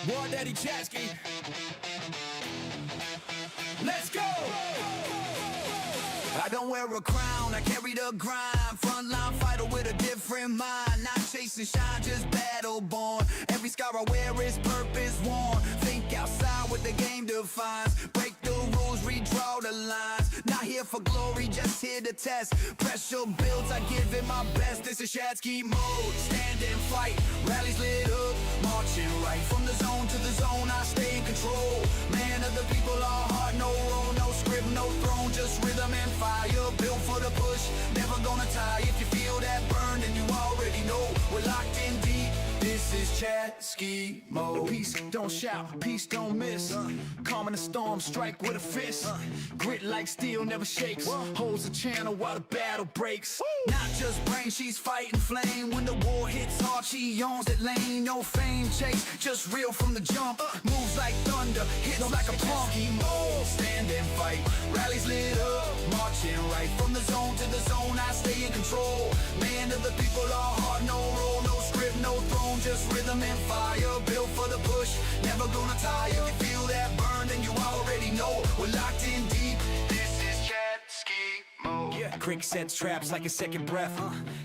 War Daddy Chadski. Let's go. I don't wear a crown, I carry the grind. Frontline fighter with a different mind. Not chasing shine, just battle born. Every scar I wear is purpose worn. Think outside what the game defines. Break the rules, redraw the lines. Not here for glory, just here to test. Pressure builds, I give it my best. This is Chadski mode. Stand and fight, rallies lit up. Marching right from the zone to the zone, I stay in control. Man of the people, all heart, no role, no script, no throne. Just rhythm and fire. Built for the push, never gonna tie. If you feel that burn, then you already know we're locked in deep. This is Chadski mode. Peace, don't shout, peace, don't miss. Calm in the storm, strike with a fist. Grit like steel, never shakes. Holds the channel while the battle breaks. Not just brain, she's fighting flame. When the war hits hard, she owns that lane. No fame chase, just real from the jump. Moves like thunder, hits like a pump. Stand and fight, rallies lit up. Marching right from the zone to the zone, I stay in control. Man of the people, all heart, no role, no script, no throne. Just rhythm and fire, built for the push, never gonna tire. If you feel that burn, then you already know we're locked in deep. This is Chadski mode. Yeah. Crick sets traps like a second breath.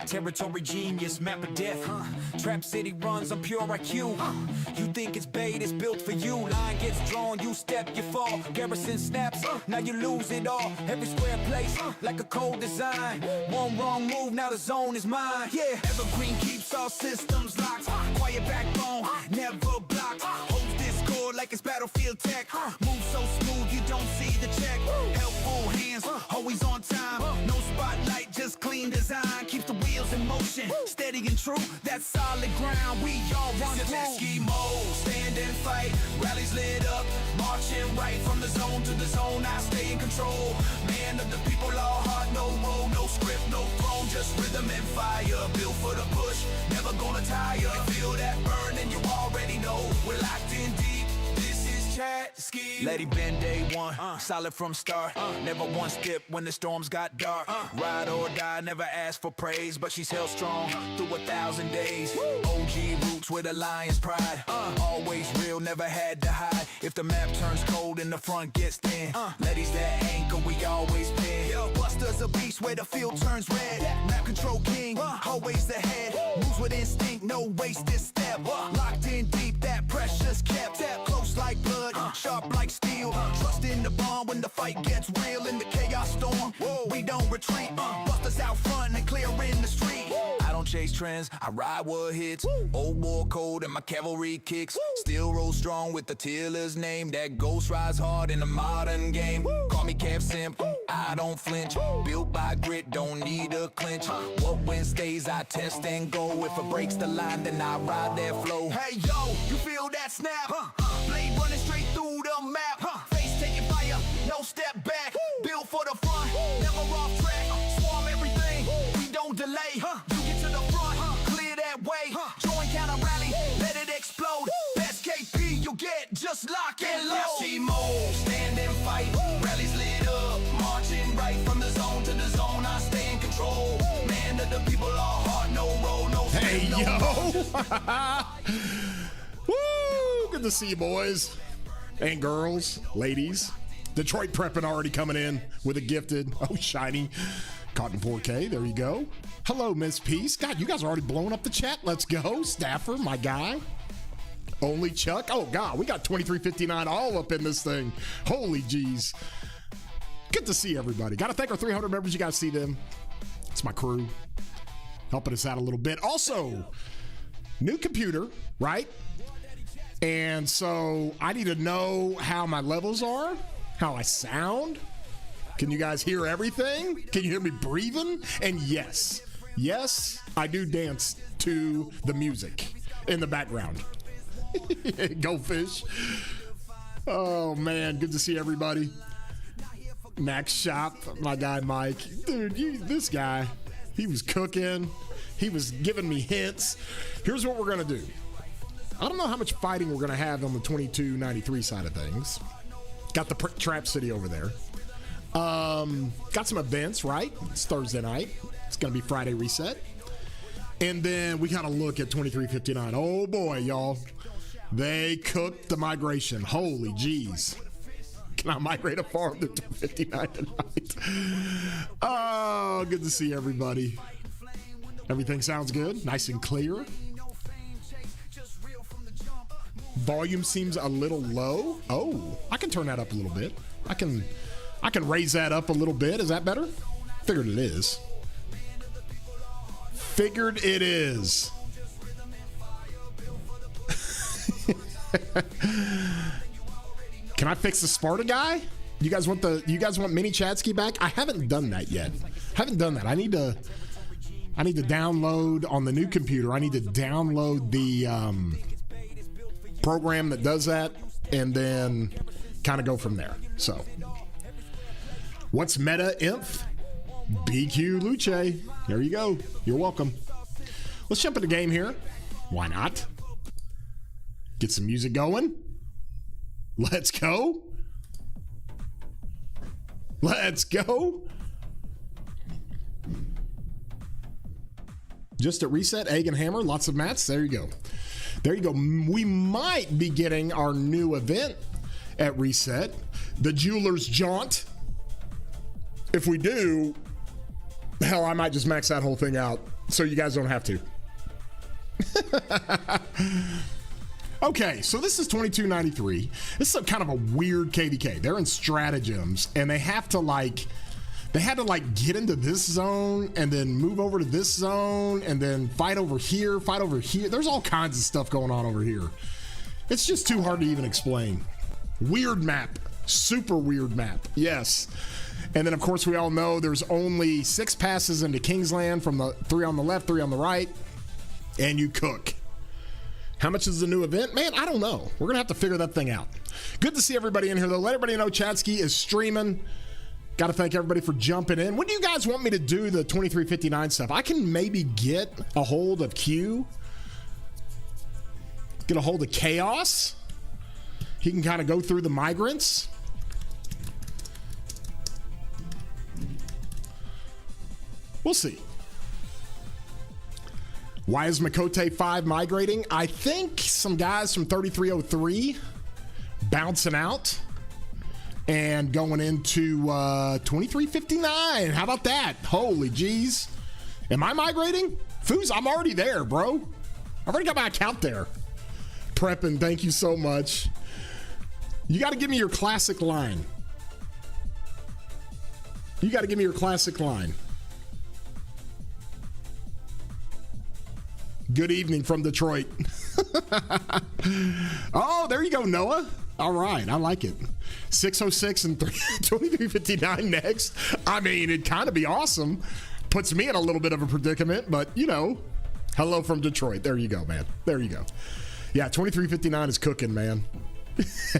Territory genius, map of death. Trap city runs on pure IQ. You think it's bait, it's built for you. Line gets drawn, you step, you fall. Garrison snaps, now you lose it all. Every square place, like a cold design. One wrong move, now the zone is mine. Yeah, Evergreen keeps all systems locked. Quiet backbone, never blocked. Holds discord like it's battlefield tech. Move so smooth, you don't see the check. Helpful hands, always on time. No spotlight, just clean design. Keeps the wheels in motion, steady and true. That's solid ground, we all run through. Chadski mode, stand and fight. Rallies lit up, marching right from the zone to the zone. I stay in control. Man of the people, all heart, no role, no script, no throne. Just rhythm and fire, built for the push, never gonna tire. You feel that burn and you already know we're locked in deep. This is Chadski. Lady been day one, solid from start. Never one step when the storms got dark. Ride or die, never ask for praise, but she's held strong through 1,000 days. OG roots with a lion's pride. Always real, never had to hide. If the map turns cold and the front gets thin, ladies that anchor, we always pin. Buster's a beast where the field turns red. Map control king, always ahead. Moves with instinct, no wasted step. Locked in deep, that pressure's kept. Close like blood, sharp like steel. Trust in the bond when the fight gets real. In the chaos storm, we don't retreat. Busters out front and clear in the street. I don't chase trends, I ride what hits. Old war code and my cavalry kicks. Still roll strong with the Tiller's name. That ghost rides hard in the modern game. Call me Cav Simp, I don't flinch. Built by grit, don't need a clinch. What wins stays, I test and go. If it breaks the line, then I ride that flow. Hey yo, you feel that snap? Blade running straight through the map. Face taking fire, no step back. Built for the front, never off track. Swarm everything, we don't delay. You get to the front, clear that way. Join counter rally, let it explode. Best KP you get, just lock and load. Chadski mode, stand and fight. Rallies lit up, marching right from the zone to the zone. I stay in control. Man of the people, all heart, no role, no script, hey, no yo. Woo! Good to see you, boys and girls, ladies. Detroit prepping already coming in with a gifted, shiny Cotton 4K. There you go. Hello, Miss Peace. God, you guys are already blowing up the chat. Let's go. Staffer, my guy. Only Chuck. Oh, God, we got 2359 all up in this thing. Holy jeez. Good to see everybody. Got to thank our 300 members. You guys see them. It's my crew helping us out a little bit. Also, new computer, right? And so I need to know how my levels are, how I sound. Can you guys hear everything? Can you hear me breathing? And yes, I do dance to the music in the background. Go Fish. Oh, man, good to see everybody. Max Shop, my guy Mike. Dude, this guy, he was cooking. He was giving me hints. Here's what we're going to do. I don't know how much fighting we're going to have on the 2293 side of things. Got the Trap City over there. Got some events, right? It's Thursday night. It's going to be Friday Reset. And then we got to look at 2359. Oh boy, y'all. They cooked the migration. Holy jeez. Can I migrate a farm to 259 tonight? Oh, good to see everybody. Everything sounds good. Nice and clear. Volume seems a little low. Oh, I can turn that up a little bit. I can raise that up a little bit. Is that better? Figured it is. Figured it is. Can I fix the Sparta guy? You guys want mini Chadski back? I haven't done that yet. I need to download on the new computer. I need to download the program that does that and then kind of go from there. So, what's meta inf? BQ Luce. There you go. You're welcome. Let's jump into the game here. Why not? Get some music going. Let's go. Let's go. Just at reset, egg and hammer, lots of mats. There you go. There you go. We might be getting our new event at reset, the Jeweler's Jaunt. If we do, hell, I might just max that whole thing out so you guys don't have to. Okay, so this is 2293. This is kind of a weird KVK. They're in stratagems, and they had to get into this zone and then move over to this zone and then fight over here. There's all kinds of stuff going on over here. It's just too hard to even explain. Weird map. Super weird map. Yes. And then, of course, we all know there's only 6 passes into Kingsland from the 3 on the left, 3 on the right, and you cook. How much is the new event? Man, I don't know. We're going to have to figure that thing out. Good to see everybody in here, though. Let everybody know Chadski is streaming. Got to thank everybody for jumping in. When do you guys want me to do the 2359 stuff? I can maybe get a hold of Q. Get a hold of Chaos. He can kind of go through the migrants. We'll see. Why is Mocote 5 migrating? I think some guys from 3303 bouncing out and going into 2359. How about that? Holy jeez. Am I migrating? Foos, I'm already there, bro. I've already got my account there. Prepping, thank you so much. You got to give me your classic line. You got to give me your classic line. Good evening from Detroit. Oh, there you go, Noah. All right, I like it. 606 and 2359 next. I mean, it'd kind of be awesome. Puts me in a little bit of a predicament, but, you know, hello from Detroit. There you go, man. There you go. Yeah, 2359 is cooking, man.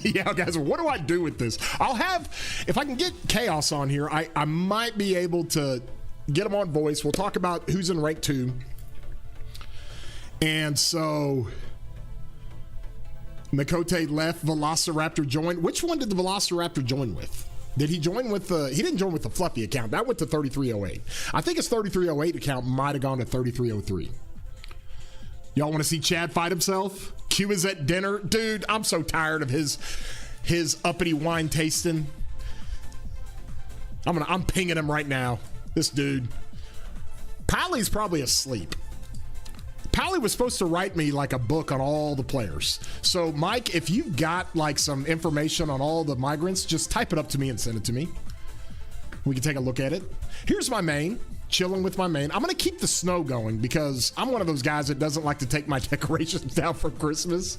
Yeah, guys, what do I do with this? I'll have, if I can get Chaos on here, I might be able to get him on voice. We'll talk about who's in rank 2. And so Mocote left, Velociraptor joined. Which one did the Velociraptor join with? Did he join with the, he didn't join with the Fluffy account. That went to 3308. I think his 3308 account might have gone to 3303. Y'all want to see Chad fight himself? Q is at dinner. Dude, I'm so tired of his uppity wine tasting. I'm pinging him right now. This dude. Pally's probably asleep. Pally was supposed to write me like a book on all the players. So, Mike, if you've got like some information on all the migrants, just type it up to me and send it to me. We can take a look at it. Here's my main. Chilling with my main. I'm going to keep the snow going because I'm one of those guys that doesn't like to take my decorations down for Christmas.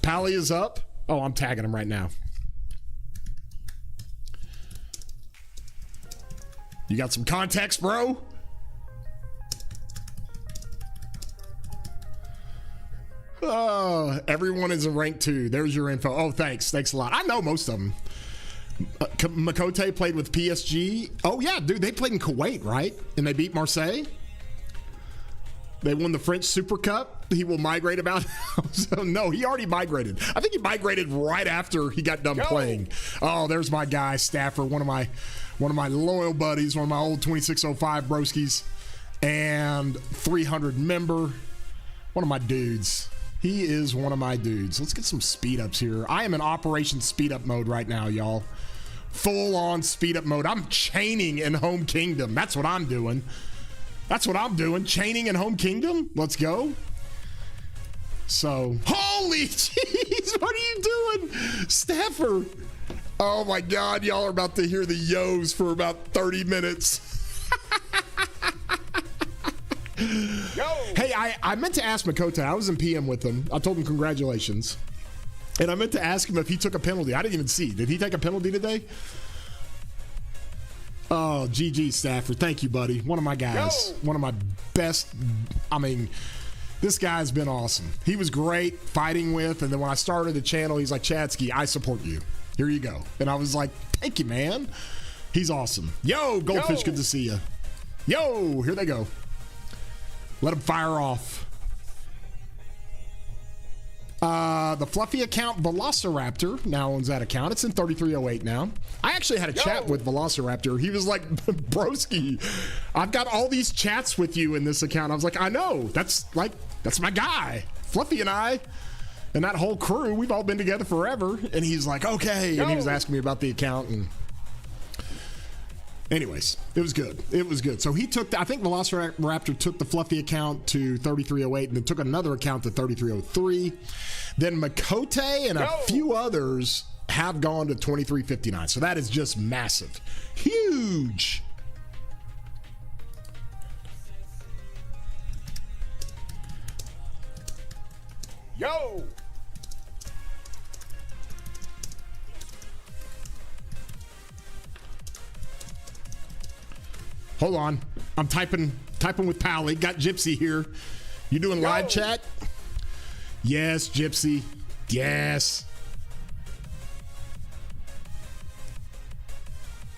Pally is up. Oh, I'm tagging him right now. You got some context, bro? Oh, everyone is in rank 2. There's your info. Oh, thanks. Thanks a lot. I know most of them. Mocote played with PSG. Oh, yeah, dude. They played in Kuwait, right? And they beat Marseille. They won the French Super Cup. He will migrate about. So, no, he already migrated. I think he migrated right after he got done playing. Oh, there's my guy, Stafford, one of my loyal buddies, one of my old 2605 broskies. and 300 member. One of my dudes. He is one of my dudes. Let's get some speed ups here. I am in Operation Speed Up mode right now, y'all. Full on speed up mode. I'm chaining in Home Kingdom. That's what I'm doing. That's what I'm doing. Chaining in Home Kingdom. Let's go. So, holy jeez, what are you doing, Staffer? Oh my God, y'all are about to hear the yo's for about 30 minutes. Yo. Hey, I meant to ask Mocote. I was in PM with him. I told him congratulations. And I meant to ask him if he took a penalty. I didn't even see. Did he take a penalty today? Oh, GG, Stafford. Thank you, buddy. One of my guys. Yo. One of my best. I mean, this guy's been awesome. He was great fighting with. And then when I started the channel, he's like, Chadski, I support you. Here you go. And I was like, thank you, man. He's awesome. Yo, Goldfish, Yo. good to see you. Yo, here they go. Let him fire off. The Fluffy account, Velociraptor, now owns that account. It's in 3308 now. I actually had a chat with Velociraptor. He was like, broski, I've got all these chats with you in this account. I was like, I know. That's my guy. Fluffy and I and that whole crew, we've all been together forever. And he's like, okay. And he was asking me about the account. And anyways, it was good. It was good. So he took, I think Velociraptor took the Fluffy account to 3308 and then took another account to 3303. Then Mocote and a few others have gone to 2359. So that is just massive. Huge. Yo. Hold on. I'm typing with Pally. Got Gypsy here. You doing live chat? Yes, Gypsy. Yes.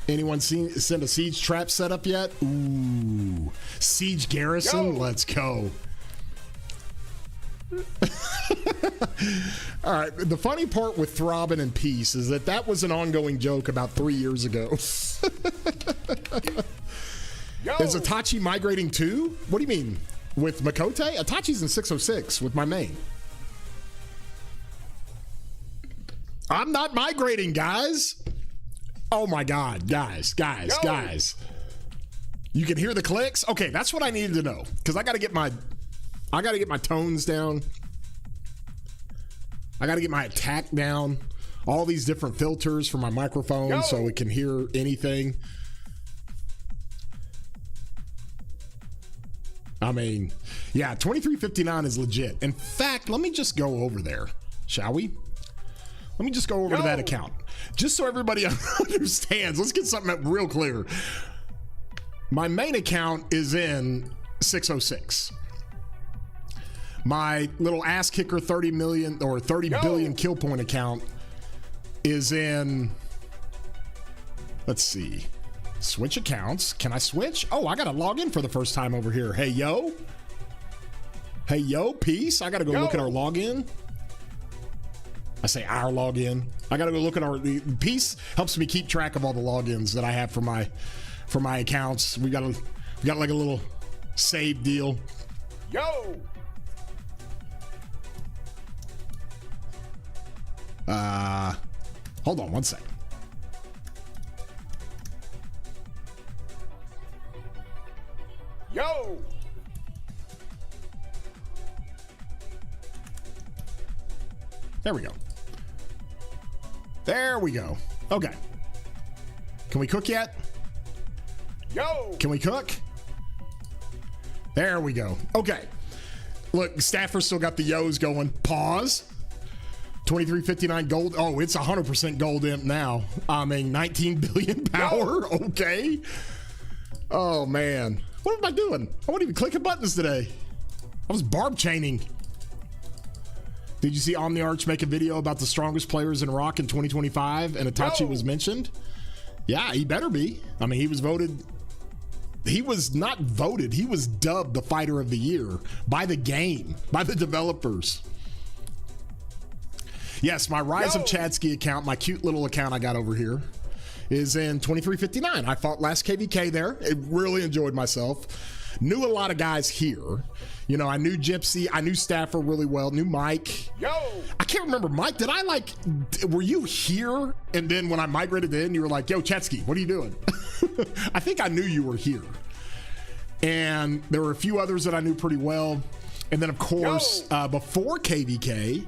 Anyone send a siege trap setup yet? Ooh. Siege Garrison? Yo. Let's go. All right. The funny part with Throbbing and Peace is that was an ongoing joke about 3 years ago. Yo. Is Itachi migrating too? What do you mean? With Mocote? Itachi's in 606 with my main. I'm not migrating, guys. Oh my God, guys. You can hear the clicks? Okay, that's what I needed to know. Because I gotta get my tones down. I gotta get my attack down. All these different filters for my microphone so it can hear anything. I mean, yeah, 2359 is legit. In fact, let me just go over there, shall we? Let me just go over to that account. Just so everybody understands. Let's get something real clear. My main account is in 606. My little ass kicker 30 million or 30 billion kill point account is in, let's see. Switch accounts. Can I switch? Oh, I got to log in for the first time over here. Hey, yo. Hey, yo, peace. I got to go look at our login. I say our login. I got to go look at our peace. Helps me keep track of all the logins that I have for my accounts. We got like a little save deal. Yo. Hold on one second. Yo. There we go. There we go. Okay. Can we cook yet? Yo. Can we cook? There we go. Okay. Look, Stafford still got the yo's going. Pause. 2359 gold. Oh, it's 100% gold imp now. I mean, 19 billion power. Okay. Oh, man. What am I doing? I wasn't even clicking buttons today. I was barb chaining. Did you see OmniArch make a video about the strongest players in Rock in 2025 and Itachi was mentioned? Yeah, he better be. I mean, he was voted. He was not voted. He was dubbed the fighter of the year by the game, by the developers. Yes, my Rise of Chadski account, my cute little account I got over here, is in 2359. I fought last KVK there. I really enjoyed myself. Knew a lot of guys here. You know, I knew Gypsy, I knew Staffer really well, knew Mike. Yo! I can't remember, Mike, were you here? And then when I migrated in, you were like, yo, Chadski, what are you doing? I think I knew you were here. And there were a few others that I knew pretty well. And then, of course, before KVK,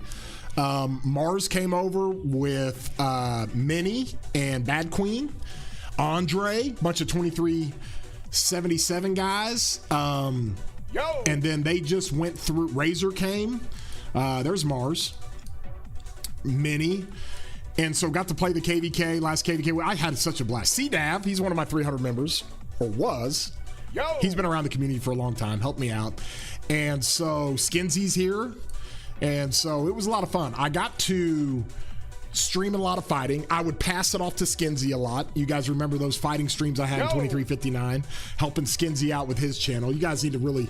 Mars came over with Minnie and Bad Queen, Andre, bunch of 2377 guys. And then they just went through. Razor came. There's Mars, Minnie. And so got to play the KVK, last KVK. I had such a blast. C-Dav, he's one of my 300 members, or was. He's been around the community for a long time, helped me out. And so Skinsy's here. And so it was a lot of fun. I got to stream a lot of fighting. I would pass it off to Skinsy a lot. You guys remember those fighting streams I had in 2359, helping Skinsy out with his channel. You guys need to really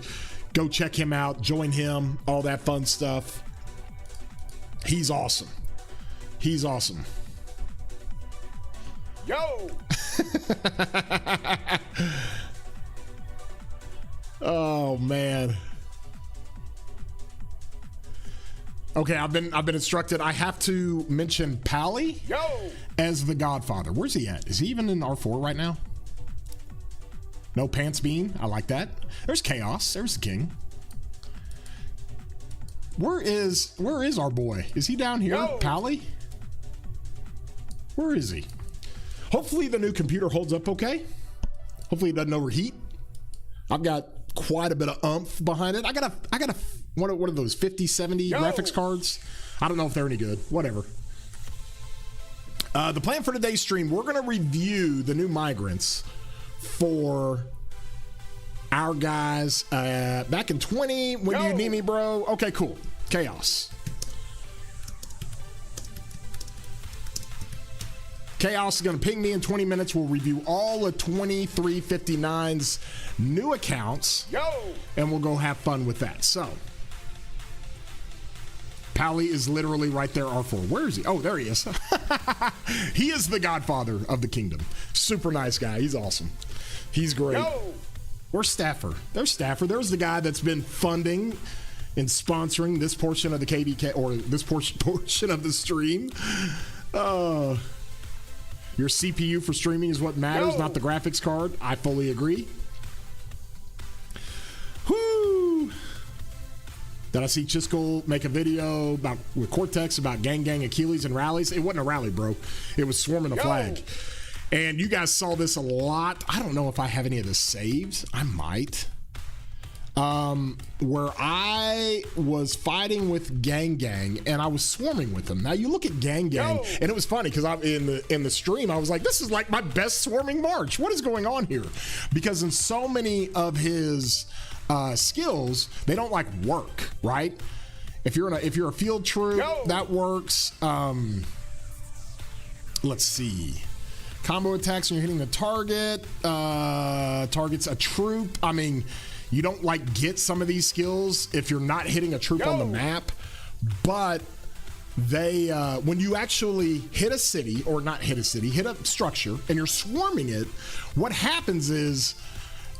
go check him out, join him, all that fun stuff. He's awesome. He's awesome. Yo! Oh man. Okay, I've been instructed. I have to mention Pally as the Godfather. Where's he at? Is he even in R4 right now? No Pants Bean. I like that. There's Chaos. There's the King. Where is our boy? Is he down here? Pally? Where is he? Hopefully the new computer holds up okay. Hopefully it doesn't overheat. I've got quite a bit of oomph behind it. I got a what are those 5070 graphics cards? I don't know if they're any good. Whatever. The plan for today's stream, we're going to review the new migrants for our guys back in 20. When do you need me, bro? Okay, cool. Chaos. Chaos is going to ping me in 20 minutes. We'll review all of 2359's new accounts. And we'll go have fun with that. So, Pally is literally right there, R4. Where is he? Oh, there he is. He is the Godfather of the kingdom. Super nice guy. He's awesome. He's great. Where's Staffer? There's Staffer. There's the guy that's been funding and sponsoring this portion of the KVK, or this portion of the stream. Your CPU for streaming is what matters, not the graphics card. I fully agree. Whoo! Did I see Chiskel make a video with Cortex about Gang Achilles and rallies? It wasn't a rally, bro. It was swarming the flag. And you guys saw this a lot. I don't know if I have any of this saved. I might. Where I was fighting with Gang and I was swarming with them. Now you look at Gang, and it was funny because I'm in the stream. I was like, this is like my best swarming march. What is going on here? Because in so many of his skills, they don't like work, right? If you're a field troop, that works. Let's see. Combo attacks when you're hitting the target. Targets a troop. I mean, you don't like get some of these skills if you're not hitting a troop on the map, but they when you actually hit a city, or not hit a city, hit a structure and you're swarming it, what happens is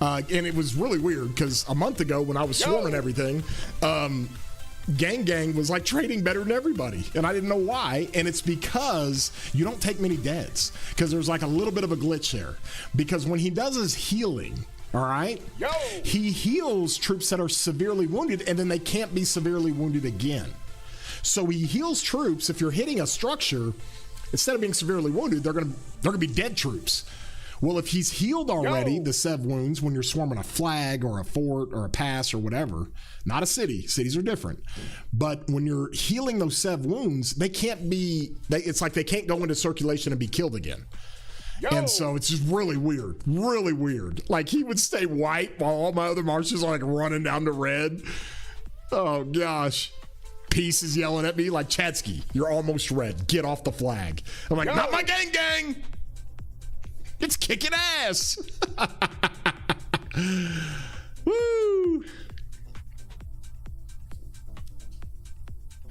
and it was really weird because a month ago when I was swarming everything, Gang was like trading better than everybody, and I didn't know why. And it's because you don't take many deads, because there's like a little bit of a glitch there, because when he does his healing, all right, he heals troops that are severely wounded, and then they can't be severely wounded again. So he heals troops. If you're hitting a structure, instead of being severely wounded, they're gonna be dead troops. Well, if he's healed already, the sev wounds, when you're swarming a flag or a fort or a pass or whatever, not a city, cities are different, but when you're healing those sev wounds, they can't be, it's like they can't go into circulation and be killed again. And so it's just really weird, really weird. Like, he would stay white while all my other marches are like running down to red. Oh gosh. Peace is yelling at me like, Chadski, you're almost red. Get off the flag. I'm like, not my gang. It's kicking ass. Woo.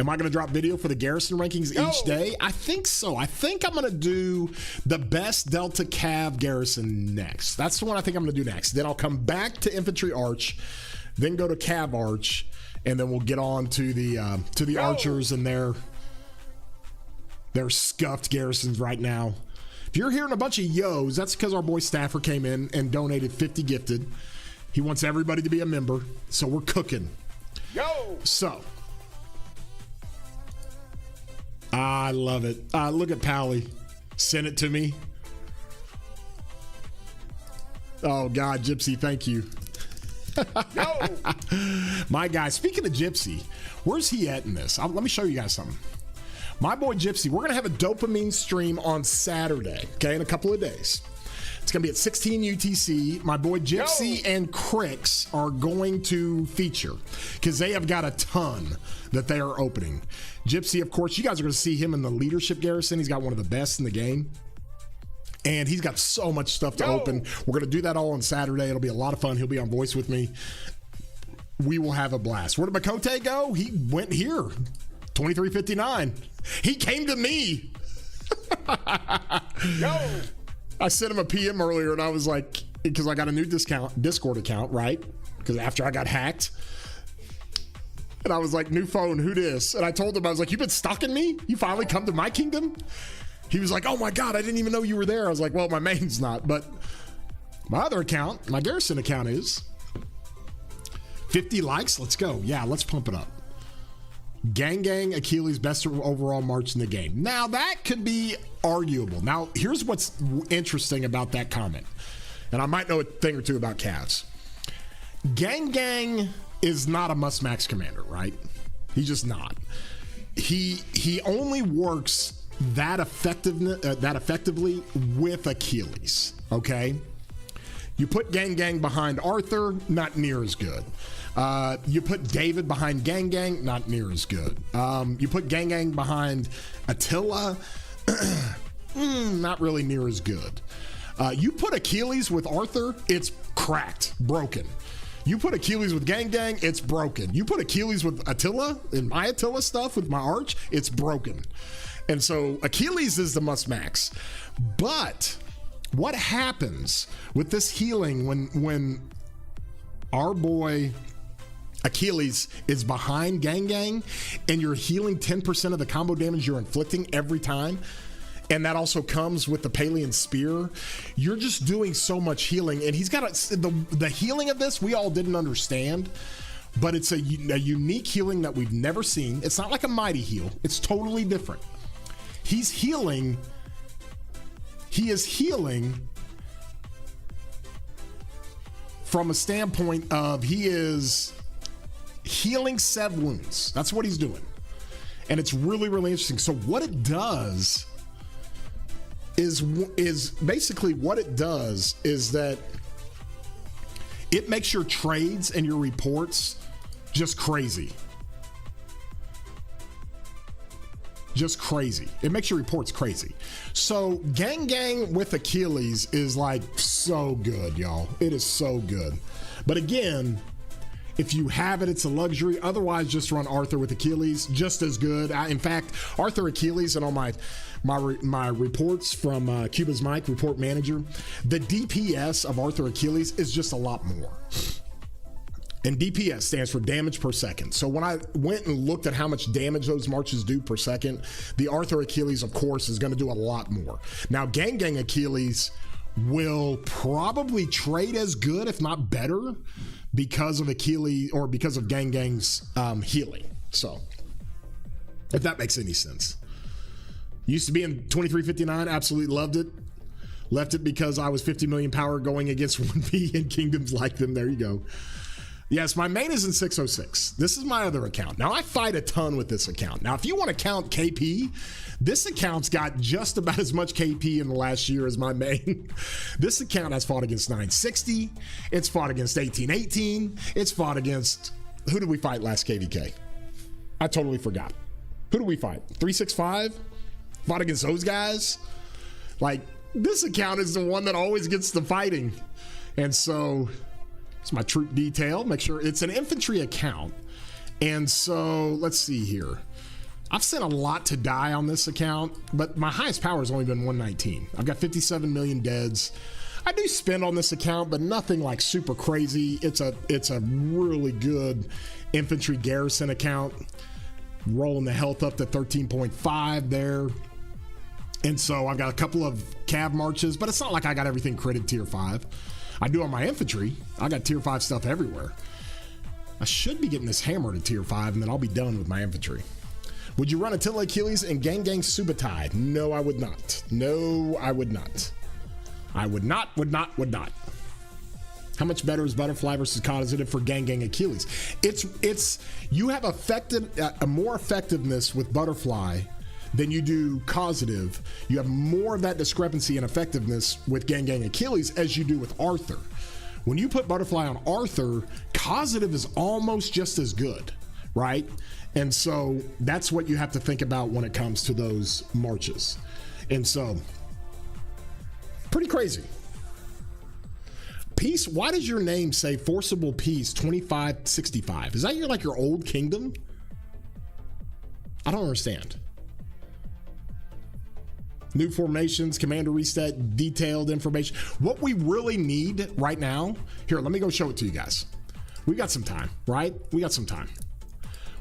Am I going to drop video for the Garrison rankings each day? I think so. I think I'm going to do the best Delta Cav Garrison next. That's the one I think I'm going to do next. Then I'll come back to Infantry Arch, then go to Cav Arch, and then we'll get on to the Archers and their scuffed garrisons right now. If you're hearing a bunch of yo's, that's because our boy Staffer came in and donated 50 gifted. He wants everybody to be a member, so we're cooking. Yo! So, I love it. Look at Pally. Send it to me. Oh, God, Gypsy, thank you. Yo! My guy, speaking of Gypsy, where's he at in this? Let me show you guys something. My boy Gypsy, we're going to have a dopamine stream on Saturday, okay, in a couple of days. It's going to be at 16 UTC. My boy Gypsy and Crix are going to feature because they have got a ton that they are opening. Gypsy, of course, you guys are going to see him in the leadership garrison. He's got one of the best in the game. And he's got so much stuff to open. We're going to do that all on Saturday. It'll be a lot of fun. He'll be on voice with me. We will have a blast. Where did Mocote go? He went here. 2359. He came to me. Yo! I sent him a PM earlier and I was like, because I got a new Discord account, right? Because after I got hacked. And I was like, new phone, who this? And I told him, I was like, you've been stalking me? You finally come to my kingdom? He was like, oh my God, I didn't even know you were there. I was like, well, my main's not, but my other account, my Garrison account is 50 likes. Let's go. Yeah, let's pump it up. Gang Achilles best overall march in the game. Now that could be arguable. Now here's what's interesting about that comment, and I might know a thing or two about Cavs. Gang is not a must max commander, right? He's just not. He only works that effectively with Achilles. Okay, you put Gang behind Arthur, not near as good. You put David behind Gang, not near as good. You put Gang behind Attila, not really near as good. You put Achilles with Arthur, it's cracked, broken. You put Achilles with Gang, it's broken. You put Achilles with Attila, and my Attila stuff with my Arch, it's broken. And so Achilles is the must max. But what happens with this healing when our boy Achilles is behind Gang and you're healing 10% of the combo damage you're inflicting every time, and that also comes with the Palian Spear, you're just doing so much healing. And he's got the healing of this we all didn't understand, but it's a unique healing that we've never seen. It's not like a mighty heal. It's totally different. He is healing from a standpoint of he is healing Sev wounds. That's what he's doing. And it's really, really interesting. So what it does is basically what it does is that it makes your trades and your reports just crazy. Just crazy. It makes your reports crazy. So Gang with Achilles is like so good, y'all. It is so good. But again, if you have it, it's a luxury. Otherwise, just run Arthur with Achilles, just as good. In fact, Arthur Achilles and all my reports from Cuba's Mike, Report Manager, the DPS of Arthur Achilles is just a lot more. And DPS stands for damage per second. So when I went and looked at how much damage those marches do per second, the Arthur Achilles, of course, is going to do a lot more. Now, Gang Achilles will probably trade as good, if not better, because of Achilles or because of Gang's healing. So, if that makes any sense. Used to be in 2359, absolutely loved it. Left it because I was 50 million power going against 1P in kingdoms like them. There you go. Yes, my main is in 606. This is my other account. Now, I fight a ton with this account. Now, if you want to count KP, this account's got just about as much KP in the last year as my main. This account has fought against 960. It's fought against 1818. It's fought against... Who did we fight last KVK? I totally forgot. Who did we fight? 365? Fought against those guys? Like, this account is the one that always gets the fighting. And so... It's my troop detail. Make sure it's an infantry account. And so let's see here. I've sent a lot to die on this account, but my highest power has only been 119. I've got 57 million deads. I do spend on this account, but nothing like super crazy. It's a really good infantry Garrison account. Rolling the health up to 13.5 there. And so I've got a couple of cav marches, but it's not like I got everything critted tier 5. I do on my infantry. I got tier 5 stuff everywhere. I should be getting this hammer to tier 5, and then I'll be done with my infantry. Would you run Attila Achilles and Gang Subutai? No, I would not. No, I would not. I would not. How much better is Butterfly versus Causative for Gang Achilles? You have a more effectiveness with Butterfly than you do Causative. You have more of that discrepancy in effectiveness with Gang Achilles as you do with Arthur. When you put Butterfly on Arthur, Causative is almost just as good, right? And so that's what you have to think about when it comes to those marches. And so, pretty crazy. Peace, why does your name say Forcible Peace 2565? Is that your old kingdom? I don't understand. New formations, commander reset, detailed information. What we really need right now, here, let me go show it to you guys. We got some time, right? We got some time.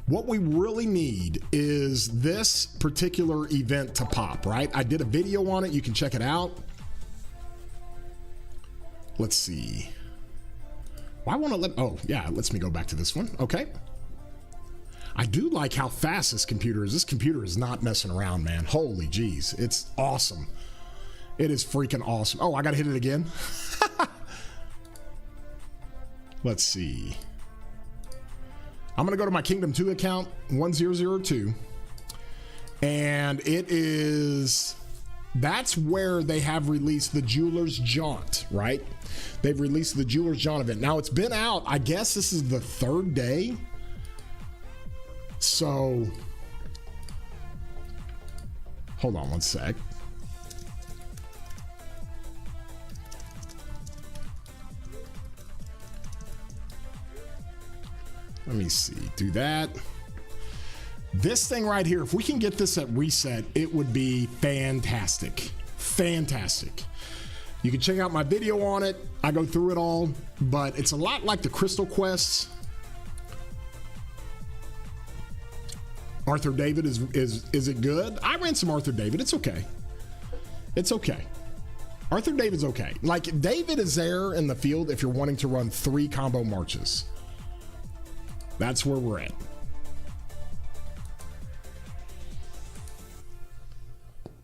What we really need is this particular event to pop, right? I did a video on it. You can check it out. Let's see. Why won't it let, oh yeah, it lets me go back to this one. Okay. I do like how fast this computer is. This computer is not messing around, man. Holy jeez. It's awesome. It is freaking awesome. Oh, I gotta hit it again. Let's see. I'm gonna go to my Kingdom 2 account, 1002. And it is, that's where they have released the Jeweler's Jaunt, right? They've released the Jeweler's Jaunt event. Now it's been out, I guess this is the 3rd day. So, hold on one sec. Let me see, do that. This thing right here, if we can get this at reset, it would be fantastic. Fantastic. You can check out my video on it. I go through it all, but it's a lot like the Crystal Quests. Arthur David is it good? I ran some Arthur David. It's okay. It's okay. Arthur David's okay. Like, David is there in the field if you're wanting to run 3 combo marches. That's where we're at.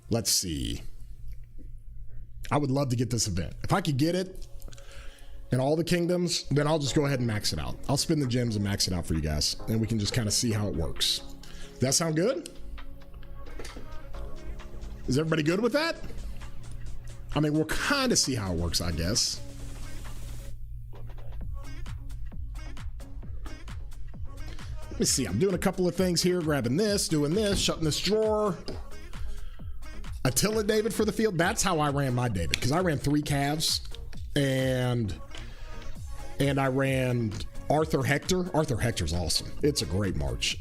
Let's see. I would love to get this event. If I could get it in all the kingdoms, then I'll just go ahead and max it out. I'll spin the gems and max it out for you guys, and we can just kind of see how it works. Does that sound good? Is everybody good with that? I mean, we'll kind of see how it works, I guess. Let me see. I'm doing a couple of things here, grabbing this, doing this, shutting this drawer. Attila David for the field. That's how I ran my David, because I ran 3 calves and I ran Arthur Hector. Arthur Hector's awesome. It's a great march.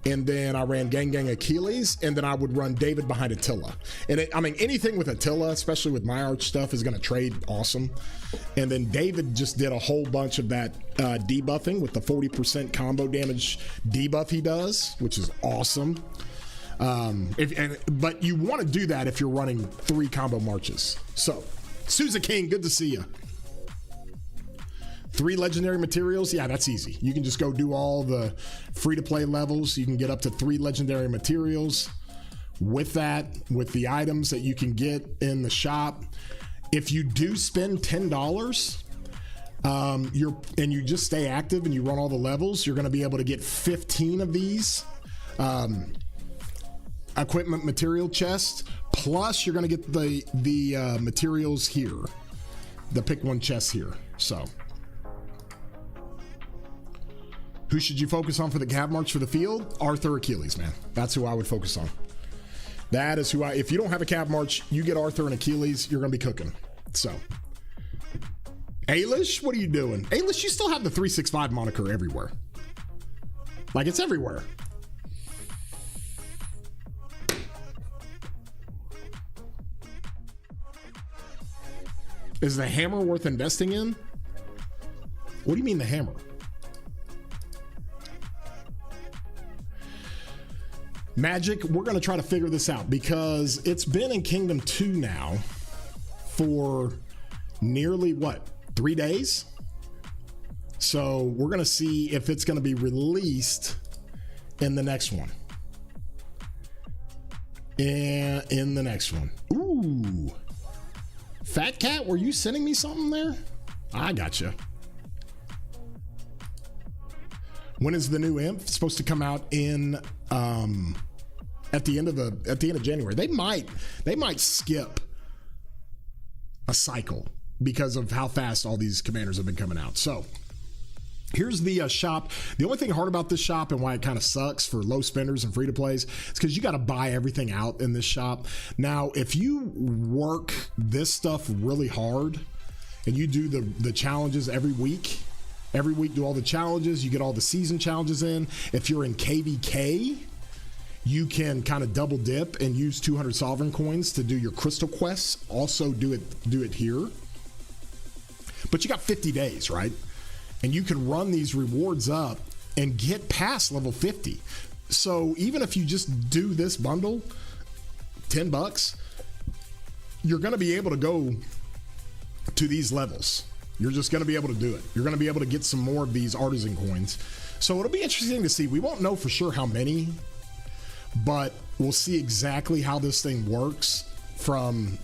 And then I ran Gang Achilles, and then I would run David behind Attila. And I mean, anything with Attila, especially with my arch stuff, is going to trade awesome. And then David just did a whole bunch of that debuffing with the 40% combo damage debuff he does, which is awesome. But you want to do that if you're running 3 combo marches. So, Sousa King, good to see you. 3 legendary materials, yeah, that's easy. You can just go do all the free-to-play levels. You can get up to 3 legendary materials with that, with the items that you can get in the shop. If you do spend $10, and you just stay active and you run all the levels, you're going to be able to get 15 of these equipment material chests. Plus, you're going to get the materials here, the pick one chest here. So, who should you focus on for the cab march for the field? Arthur Achilles, man. That's who I would focus on. That is who if you don't have a cab march, you get Arthur and Achilles, you're going to be cooking. So, Hellish, what are you doing? Hellish, you still have the 365 moniker everywhere. Like, it's everywhere. Is the hammer worth investing in? What do you mean the hammer? Magic, we're going to try to figure this out because it's been in Kingdom 2 now for nearly, what, 3 days? So we're going to see if it's going to be released in the next one. And in the next one. Ooh. Fat Cat, were you sending me something there? I gotcha. When is the new imp supposed to come out in at the end of January? They might skip a cycle because of how fast all these commanders have been coming out. So here's the shop. The only thing hard about this shop and why it kind of sucks for low spenders and free to plays is because you got to buy everything out in this shop. Now, if you work this stuff really hard and you do the challenges every week do all the challenges, you get all the season challenges in. If you're in KVK, you can kind of double dip and use 200 sovereign coins to do your crystal quests. Also do it here. But you got 50 days, right? And you can run these rewards up and get past level 50. So even if you just do this bundle, $10, you're going to be able to go to these levels. You're just going to be able to do it. You're going to be able to get some more of these artisan coins. So it'll be interesting to see. We won't know for sure how many, but we'll see exactly how this thing works from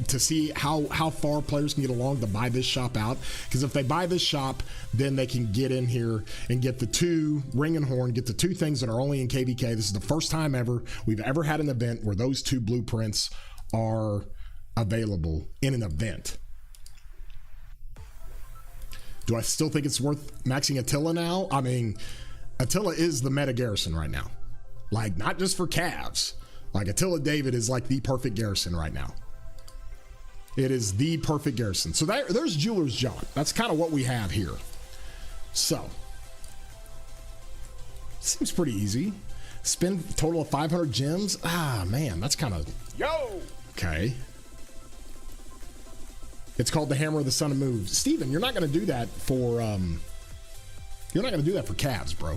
to see how far players can get along to buy this shop out. Because if they buy this shop, then they can get in here and get the 2 ring and horn, get the 2 things that are only in KVK. This is the first time ever we've ever had an event where those 2 blueprints are available in an event. Do I still think it's worth maxing Attila now? I mean, Attila is the meta Garrison right now. Like, not just for Cavs. Like, Attila David is like the perfect Garrison right now. It is the perfect Garrison. So there's Jeweler's Jaunt. That's kind of what we have here. So, seems pretty easy. Spend a total of 500 gems. Ah, man, that's kind of... Yo! Okay. It's called the Hammer of the Sun and Moon. Steven, you're not going to do that for... you're not going to do that for Cavs, bro.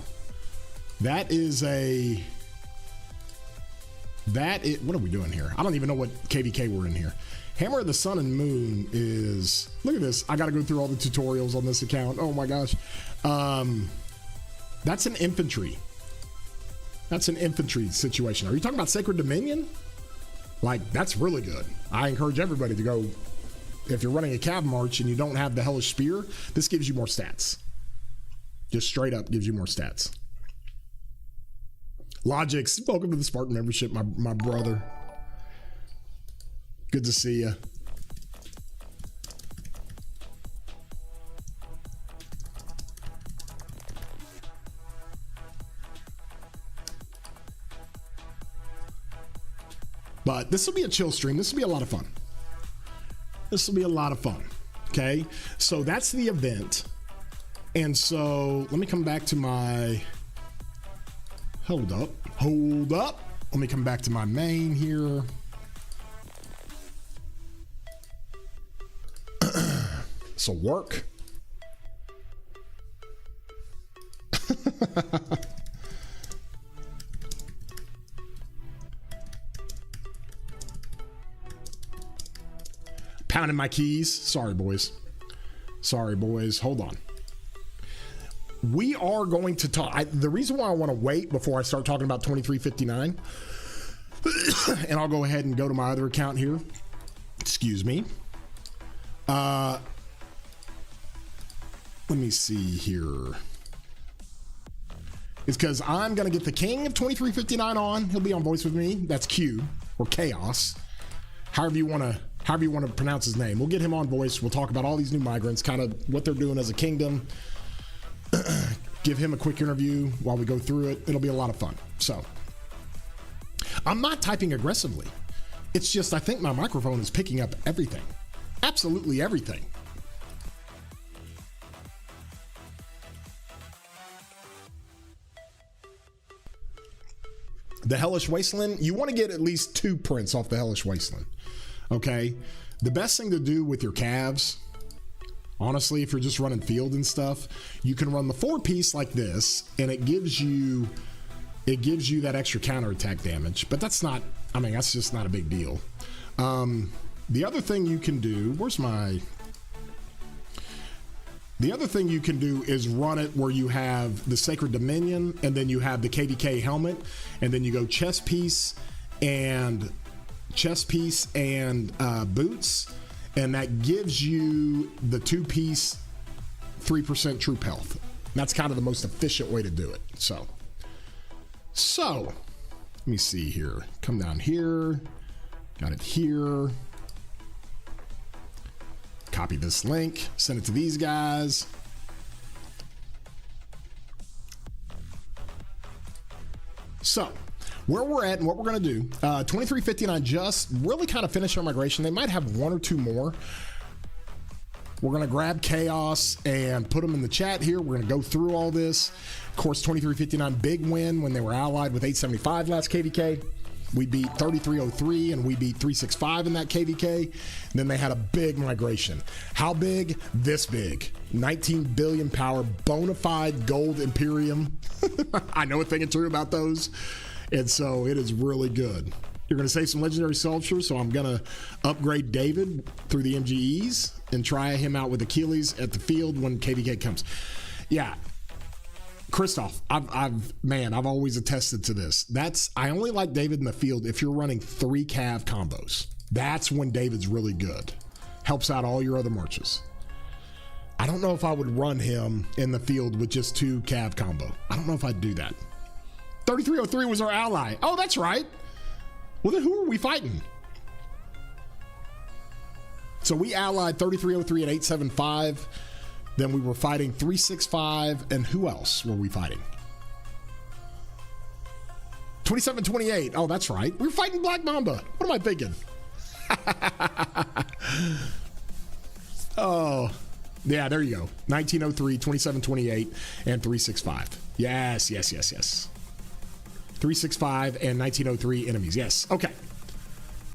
That is a... What are we doing here? I don't even know what KVK we're in here. Hammer of the Sun and Moon is... Look at this. I got to go through all the tutorials on this account. Oh, my gosh. That's an infantry. That's an infantry situation. Are you talking about Sacred Dominion? Like, that's really good. I encourage everybody to go... If you're running a Cav March and you don't have the Hellish Spear, this gives you more stats. Just straight up gives you more stats. Logix, welcome to the Spartan membership, my brother. Good to see you. But this will be a chill stream. This will be a lot of fun. This will be a lot of fun. Okay, so that's the event. And so let me come back to my... Hold up. Let me come back to my main here. So work. Pounding my keys. Sorry, boys. Hold on. We are going to talk. The reason why I want to wait before I start talking about 2359, and I'll go ahead and go to my other account here. Excuse me. Let me see here. It's because I'm going to get the king of 2359 on. He'll be on voice with me. That's Q or Chaos. However you want to pronounce his name. We'll get him on voice. We'll talk about all these new migrants, kind of what they're doing as a kingdom. Give him a quick interview while we go through it. It'll be a lot of fun. So, I'm not typing aggressively. It's just I think my microphone is picking up everything. Absolutely everything. the Hellish Wasteland, you want to get at least 2 prints off the Hellish Wasteland. Okay? The best thing to do with your calves, honestly, if you're just running field and stuff, you can run the 4-piece like this, and it gives you that extra counterattack damage. But that's not, I mean, that's just not a big deal. The other thing you can do, the other thing you can do is run it where you have the Sacred Dominion, and then you have the KVK helmet, and then you go chest piece and boots, and that gives you the 2-piece 3% troop health. That's kind of the most efficient way to do it. So let me see here. Come down here. Got it here. Copy this link, send it to these guys. So, where we're at and what we're going to do, 2359 just really kind of finished our migration. They might have 1 or 2 more. We're going to grab Chaos and put them in the chat here. We're going to go through all this. Of course, 2359 big win when they were allied with 875 last KVK. We beat 3303 and we beat 365 in that KVK. And then they had a big migration. How big? This big. 19 billion power, bona fide gold Imperium. I know a thing or two about those. And so it is really good. You're going to save some legendary sculptures, so I'm going to upgrade David through the MGEs and try him out with Achilles at the field when KVK comes. Yeah. Christoph, I've always attested to this. I only like David in the field if you're running 3 cav combos. That's when David's really good. Helps out all your other marches. I don't know if I would run him in the field with just 2 cav combo. I don't know if I'd do that. 3303 was our ally. Oh, that's right. Well, then who are we fighting? So we allied 3303 at 875. Then we were fighting 365, and who else were we fighting? 2728. Oh, that's right. We were fighting Black Mamba. What am I thinking? Oh, yeah, there you go. 1903, 2728, and 365. Yes. 365 and 1903 enemies. Yes. Okay.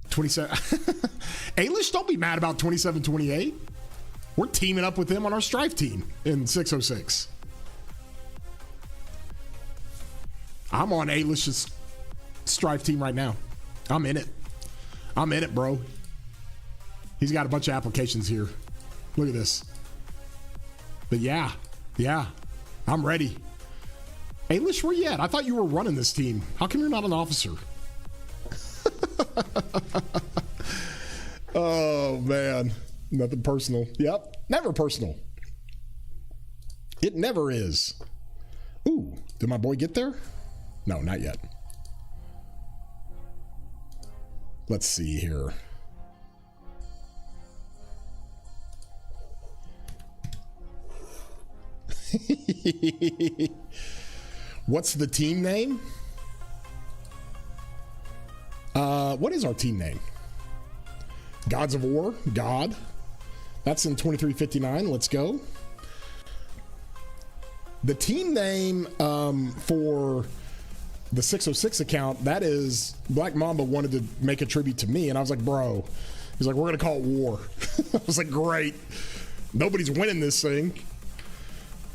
27. Ailish, don't be mad about 2728. We're teaming up with them on our Strife team in 606. I'm on Ailish's Strife team right now. I'm in it, bro. He's got a bunch of applications here. Look at this. But yeah, I'm ready. Ailish, where you at? I thought you were running this team. How come you're not an officer? Oh, man. Nothing personal. Yep. Never personal. It never is. Ooh, did my boy get there? No, not yet. Let's see here. What's the team name? What is our team name? Gods of War, God. That's in 2359. Let's go. The team name for the 606 account, that is Black Mamba wanted to make a tribute to me, and I was like, bro. He's like, we're going to call it War. I was like, great. Nobody's winning this thing.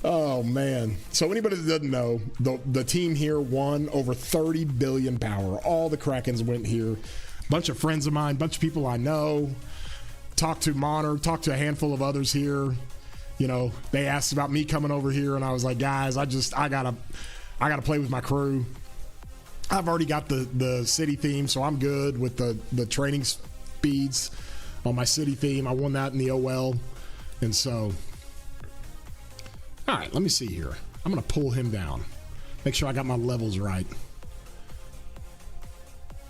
Oh, man. So anybody that doesn't know, the team here won over 30 billion power. All the Krakens went here. Bunch of friends of mine, bunch of people I know. Talked to Monner, talked to a handful of others here. You know, they asked about me coming over here, and I was like, guys, I gotta play with my crew. I've already got the city theme, so I'm good with the training speeds on my city theme. I won that in the OL. And so, all right, let me see here. I'm gonna pull him down. Make sure I got my levels right.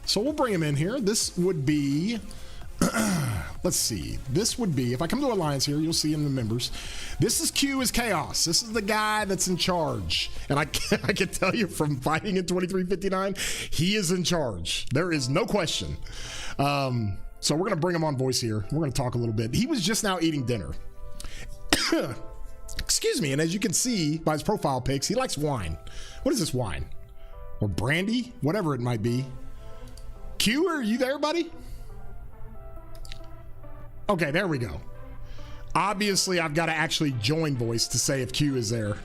So we'll bring him in here. This would be, let's see. This would be, if I come to Alliance here, you'll see in the members. This is Q is Chaos. This is the guy that's in charge. And I can tell you from fighting in 2359, he is in charge. There is no question. So we're going to bring him on voice here. We're going to talk a little bit. He was just now eating dinner. Excuse me. And as you can see by his profile pics, he likes wine. What is this wine? or Brandy, whatever it might be. Q, are you there, buddy? Okay, there we go. Obviously, I've got to actually join voice to say if Q is there.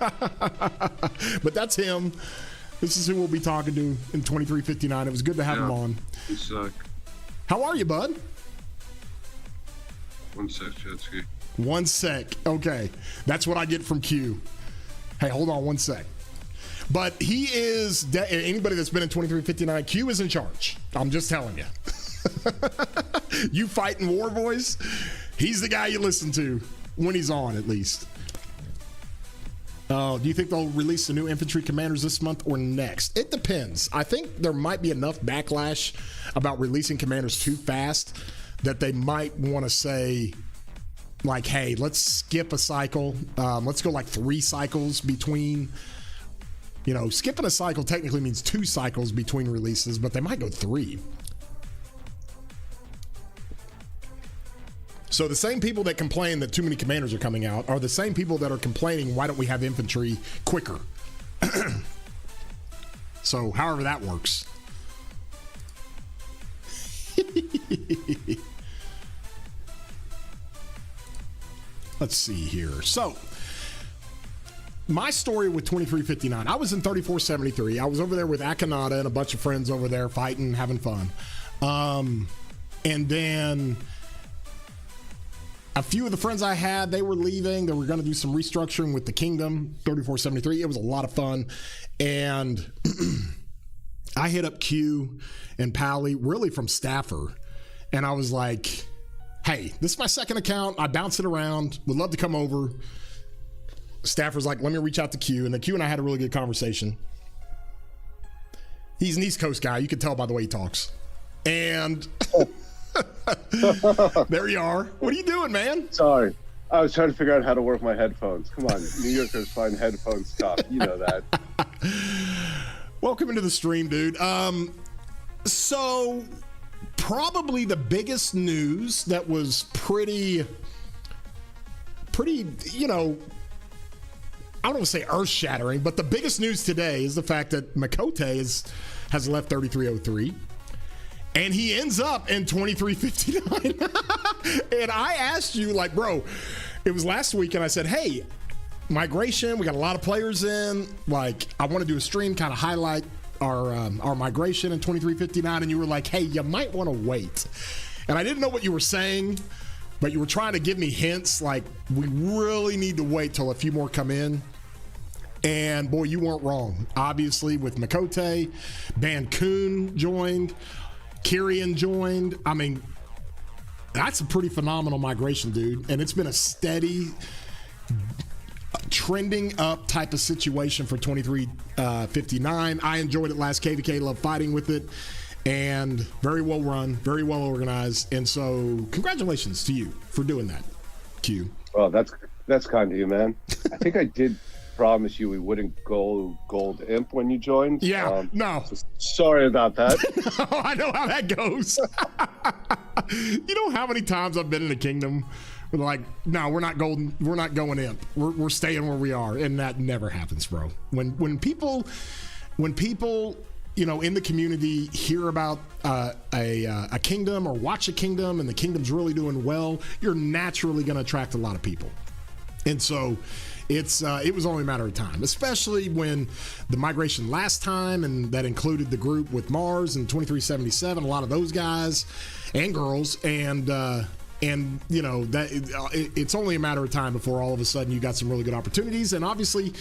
But that's him. This is who we'll be talking to in 2359. It was good to have him on. You suck. How are you, bud? One sec, Chadski. 1 sec. Okay. That's what I get from Q. Hey, hold on 1 sec. But he is, anybody that's been in 2359, Q is in charge. I'm just telling you. You fighting war voice, he's the guy you listen to when he's on, at least. Do you think they'll release the new infantry commanders this month or next? It depends. I think there might be enough backlash about releasing commanders too fast that they might want to say, like, hey, let's skip a cycle. Let's go like 3 cycles between. You know, skipping a cycle technically means 2 cycles between releases, but they might go 3. So the same people that complain that too many commanders are coming out are the same people that are complaining, why don't we have infantry quicker? So however that works. Let's see here. So my story with 2359, I was in 3473. I was over there with Akanada and a bunch of friends over there fighting, having fun. And then a few of the friends I had, they were leaving. They were going to do some restructuring with the Kingdom, 3473. It was a lot of fun. And I hit up Q and Pally, really from Staffer. And I was like, hey, this is my second account. I bounce it around. Would love to come over. Staffer's like, let me reach out to Q. And then Q and I had a really good conversation. He's an East Coast guy. You can tell by the way he talks. And there you are. What are you doing, man? Sorry. I was trying to figure out how to work my headphones. Come on. New Yorkers find headphones tough. You know that. Welcome into the stream, dude. So probably the biggest news that was pretty, you know, I don't want to say earth-shattering, but the biggest news today is the fact that Mocote has left 3303. And he ends up in 2359. And I asked you, like, bro, it was last week, and I said, hey, migration, we got a lot of players in. Like, I want to do a stream, kind of highlight our migration in 2359. And you were like, hey, you might want to wait. And I didn't know what you were saying, but you were trying to give me hints, like, we really need to wait till a few more come in. And, boy, you weren't wrong. Obviously, with Mocote, Ban-Kun joined. Kyrian joined. I mean, that's a pretty phenomenal migration, dude. And it's been a steady, trending up type of situation for 2359. I enjoyed it last KVK. Love fighting with it. And very well run, very well organized. And so congratulations to you for doing that, Q. Well, that's kind of you, man. I think I did promise you we wouldn't go gold imp when you joined. Yeah, no. So sorry about that. No, I know how that goes. You know how many times I've been in the Kingdom where they're like, no, we're not golden, we're not going imp. We're staying where we are. And that never happens, bro. When people, you know, in the community hear about a kingdom or watch a kingdom and the kingdom's really doing well, you're naturally going to attract a lot of people. And so it was only a matter of time, especially when the migration last time, and that included the group with Mars and 2377, a lot of those guys and girls, and you know that it's only a matter of time before all of a sudden you got some really good opportunities, and obviously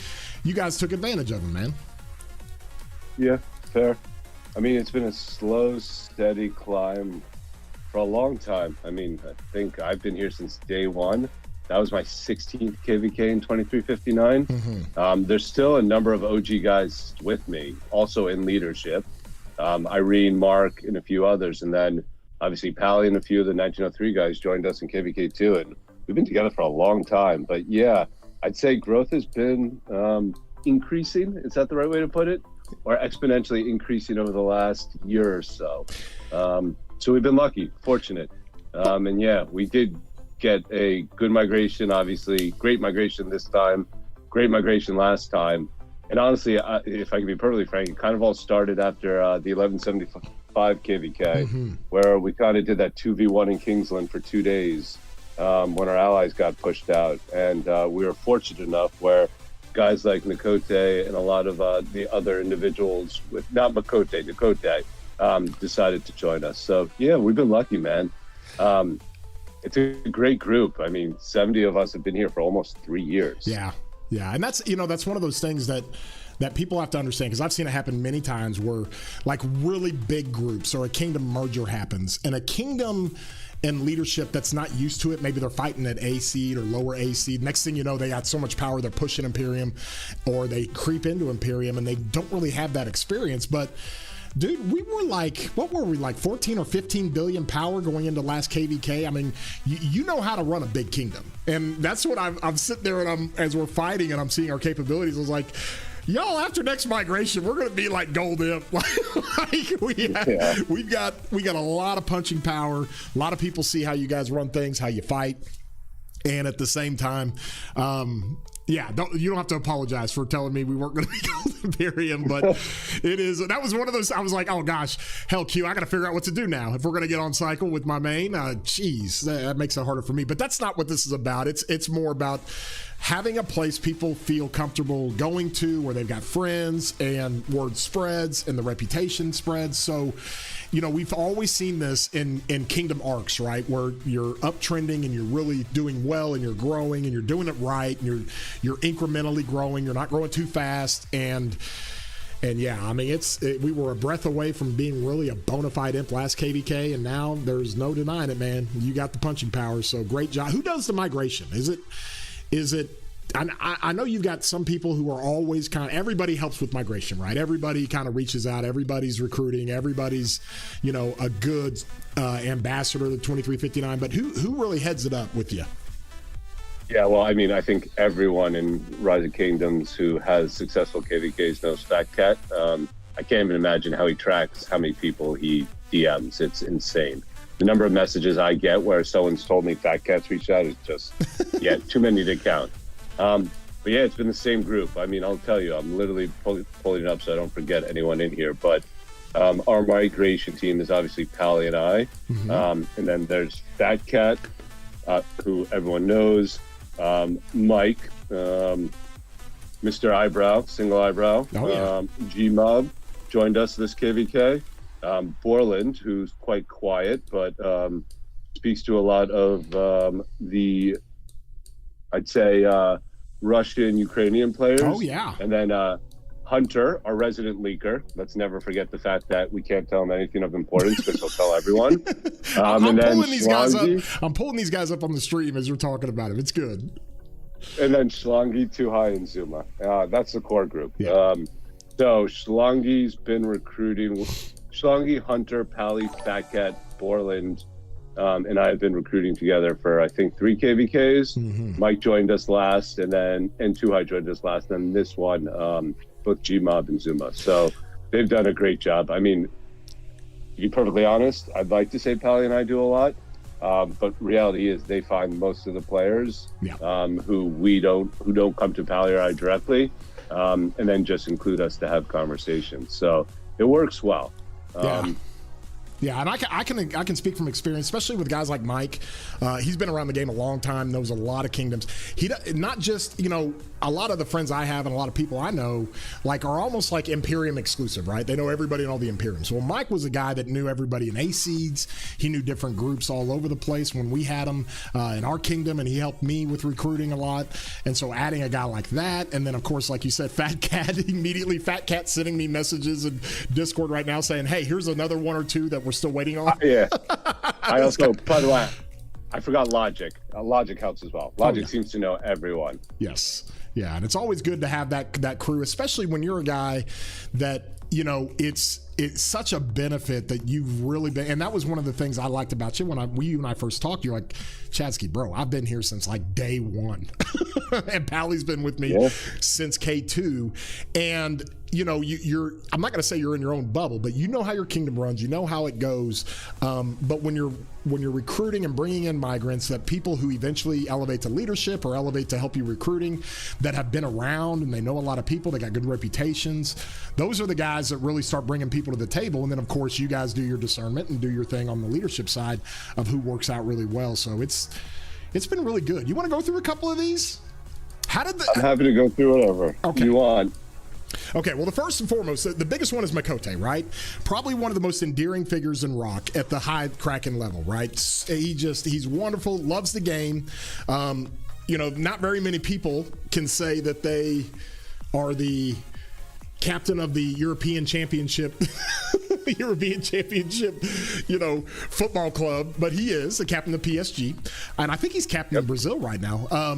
you guys took advantage of them, man. Yeah, fair. I mean, it's been a slow, steady climb for a long time. I mean, I think I've been here since day one. That was my 16th KVK in 2359. Mm-hmm. There's still a number of OG guys with me, also in leadership. Irene, Mark, and a few others. And then obviously Pally and a few of the 1903 guys joined us in KVK too. And we've been together for a long time. But yeah, I'd say growth has been increasing. Is that the right way to put it? Or exponentially increasing over the last year or so. So we've been lucky, fortunate. And yeah, we did get a good migration, obviously. Great migration this time. Great migration last time. And honestly, if I can be perfectly frank, it kind of all started after the 1175 KVK, where we kind of did that 2v1 in Kingsland for 2 days when our allies got pushed out. And we were fortunate enough where guys like Mocote and a lot of the other individuals, not Mocote, decided to join us. So, yeah, we've been lucky, man. It's a great group. I mean, 70 of us have been here for almost 3 years. Yeah. Yeah, and that's one of those things that people have to understand, because I've seen it happen many times where like really big groups or a kingdom merger happens, and a kingdom and leadership that's not used to it, maybe they're fighting at A seed or lower A seed. Next thing you know, they got so much power they're pushing Imperium, or they creep into Imperium and they don't really have that experience. But dude, we were like, what were we, like 14 or 15 billion power going into last KVK? I mean, you know how to run a big kingdom. And that's what I'm sitting there and as we're fighting and I'm seeing our capabilities, I was like, y'all, after next migration, we're going to be like gold imp. We got a lot of punching power. A lot of people see how you guys run things, how you fight. And at the same time, you don't have to apologize for telling me we weren't going to be Gold Imperium, but that was one of those, I was like, oh gosh, hell Q, I got to figure out what to do now. If we're going to get on cycle with my main, that makes it harder for me. But that's not what this is about. It's more about having a place people feel comfortable going to, where they've got friends and word spreads and the reputation spreads. So, we've always seen this in kingdom arcs, right? Where you're uptrending and you're really doing well and you're growing and you're doing it right and you're incrementally growing. You're not growing too fast. And yeah, I mean, we were a breath away from being really a bona fide imp last KVK, and now there's no denying it, man. You got the punching power, so great job. Who does the migration? Is it? I know you've got some people who are always everybody helps with migration, right? Everybody kind of reaches out. Everybody's recruiting. Everybody's, a good ambassador to 2359. But who really heads it up with you? Yeah, well, I mean, I think everyone in Rise of Kingdoms who has successful KVKs knows Fat Cat. I can't even imagine how he tracks how many people he DMs. It's insane. The number of messages I get where someone's told me Fat Cat's reached out is just, too many to count. But yeah, it's been the same group. I mean, I'll tell you, I'm literally pulling it up so I don't forget anyone in here. But our migration team is obviously Pally and I. And then there's Fat Cat, who everyone knows. Mike, Mr. Eyebrow, Single Eyebrow. G-Mob joined us this KVK. Borland, who's quite quiet, but speaks to a lot of the, I'd say, Russian, Ukrainian players. Oh, yeah. And then Hunter, our resident leaker. Let's never forget the fact that we can't tell him anything of importance because he'll tell everyone. I'm pulling these guys up on the stream as you're talking about him. It's good. And then Schlangi, Tuhai, and Zuma. That's the core group. Yeah. So Schlangi's been recruiting. Schlangi, Hunter, Pally, Fat Cat, Borland, and I have been recruiting together for, I think, 3 KVKs. Mike joined us last, and Tuhai joined us last, and this one, both G-Mob and Zuma. So they've done a great job. I mean, to be perfectly honest, I'd like to say Pally and I do a lot, but reality is they find most of the players who don't come to Pally or I directly, and then just include us to have conversations. So it works well. Yeah, and I can speak from experience, especially with guys like Mike. He's been around the game a long time, knows a lot of kingdoms. He not just, a lot of the friends I have and a lot of people I know are almost like Imperium exclusive, right? They know everybody in all the Imperiums. Well, Mike was a guy that knew everybody in A seeds. He knew different groups all over the place when we had him in our kingdom, and he helped me with recruiting a lot. And so adding a guy like that, and then of course, like you said, Fat Cat, immediately Fat Cat sending me messages in Discord right now saying, hey, here's another 1 or 2 that we're still waiting on. I also, by the way, I forgot Logic. Logic helps as well. Logic seems to know everyone. Yes. Yeah, and it's always good to have that crew, especially when you're a guy that you know, it's such a benefit that you've really been, and that was one of the things I liked about you when you and I first talked. You're like, Chadski, bro, I've been here since like day one, and Pally's been with me since K2, and you know, you're. I'm not going to say you're in your own bubble, but you know how your kingdom runs. You know how it goes. But when you're recruiting and bringing in migrants, that people who eventually elevate to leadership or elevate to help you recruiting, that have been around and they know a lot of people, they got good reputations. Those are the guys that really start bringing people to the table. And then, of course, you guys do your discernment and do your thing on the leadership side of who works out really well. So it's been really good. You want to go through a couple of these? I'm happy to go through whatever you want. Okay, well, the first and foremost, the biggest one is Mocote, right? Probably one of the most endearing figures in Rock at the high Kraken level, right? He's wonderful, loves the game. You know, not very many people can say that they are the captain of the European Championship, you know, football club, but he is the captain of PSG, and I think he's captain of Brazil right now.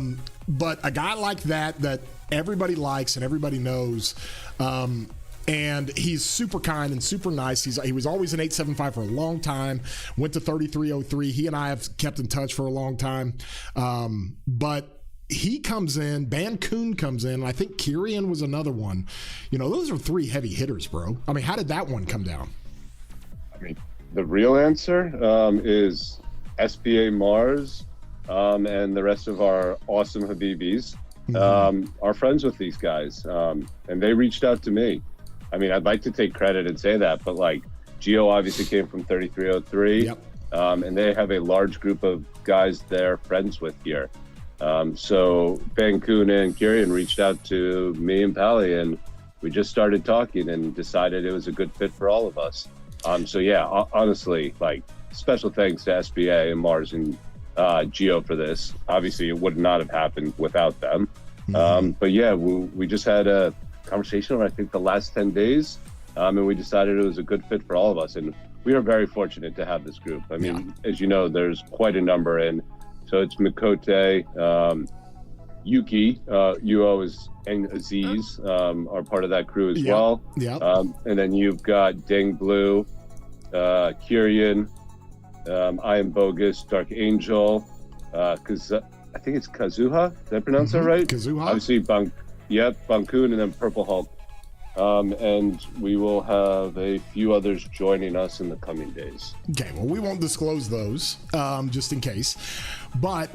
But a guy like that everybody likes and everybody knows, and he's super kind and super nice. He was always an 875 for a long time, went to 3303. He and I have kept in touch for a long time, but he comes in, Bancoon comes in, and I think Kyrian was another one. You know, those are three heavy hitters, bro. I mean, how did that one come down? I mean, the real answer is SPA Mars and the rest of our awesome Habibis are friends with these guys, and they reached out to me. I mean, I'd like to take credit and say that, but like Gio obviously came from 3303, and they have a large group of guys they're friends with here. So Bancoon and Kyrian reached out to me and Pally, and we just started talking and decided it was a good fit for all of us. So yeah, honestly, like special thanks to SBA and Mars and Gio for this. Obviously, it would not have happened without them. But yeah, we just had a conversation over, I think, the last 10 days, and we decided it was a good fit for all of us. And we are very fortunate to have this group. I mean, as you know, there's quite a number in. So it's Mocote, Yuki, Uo and Aziz are part of that crew as well. And then you've got Dang Blue, Kyrian, I Am Bogus, Dark Angel, I think it's Kazuha. Did I pronounce that right? Kazuha. Obviously, Bancoon, and then Purple Hulk. And we will have a few others joining us in the coming days. Okay, well, we won't disclose those just in case. But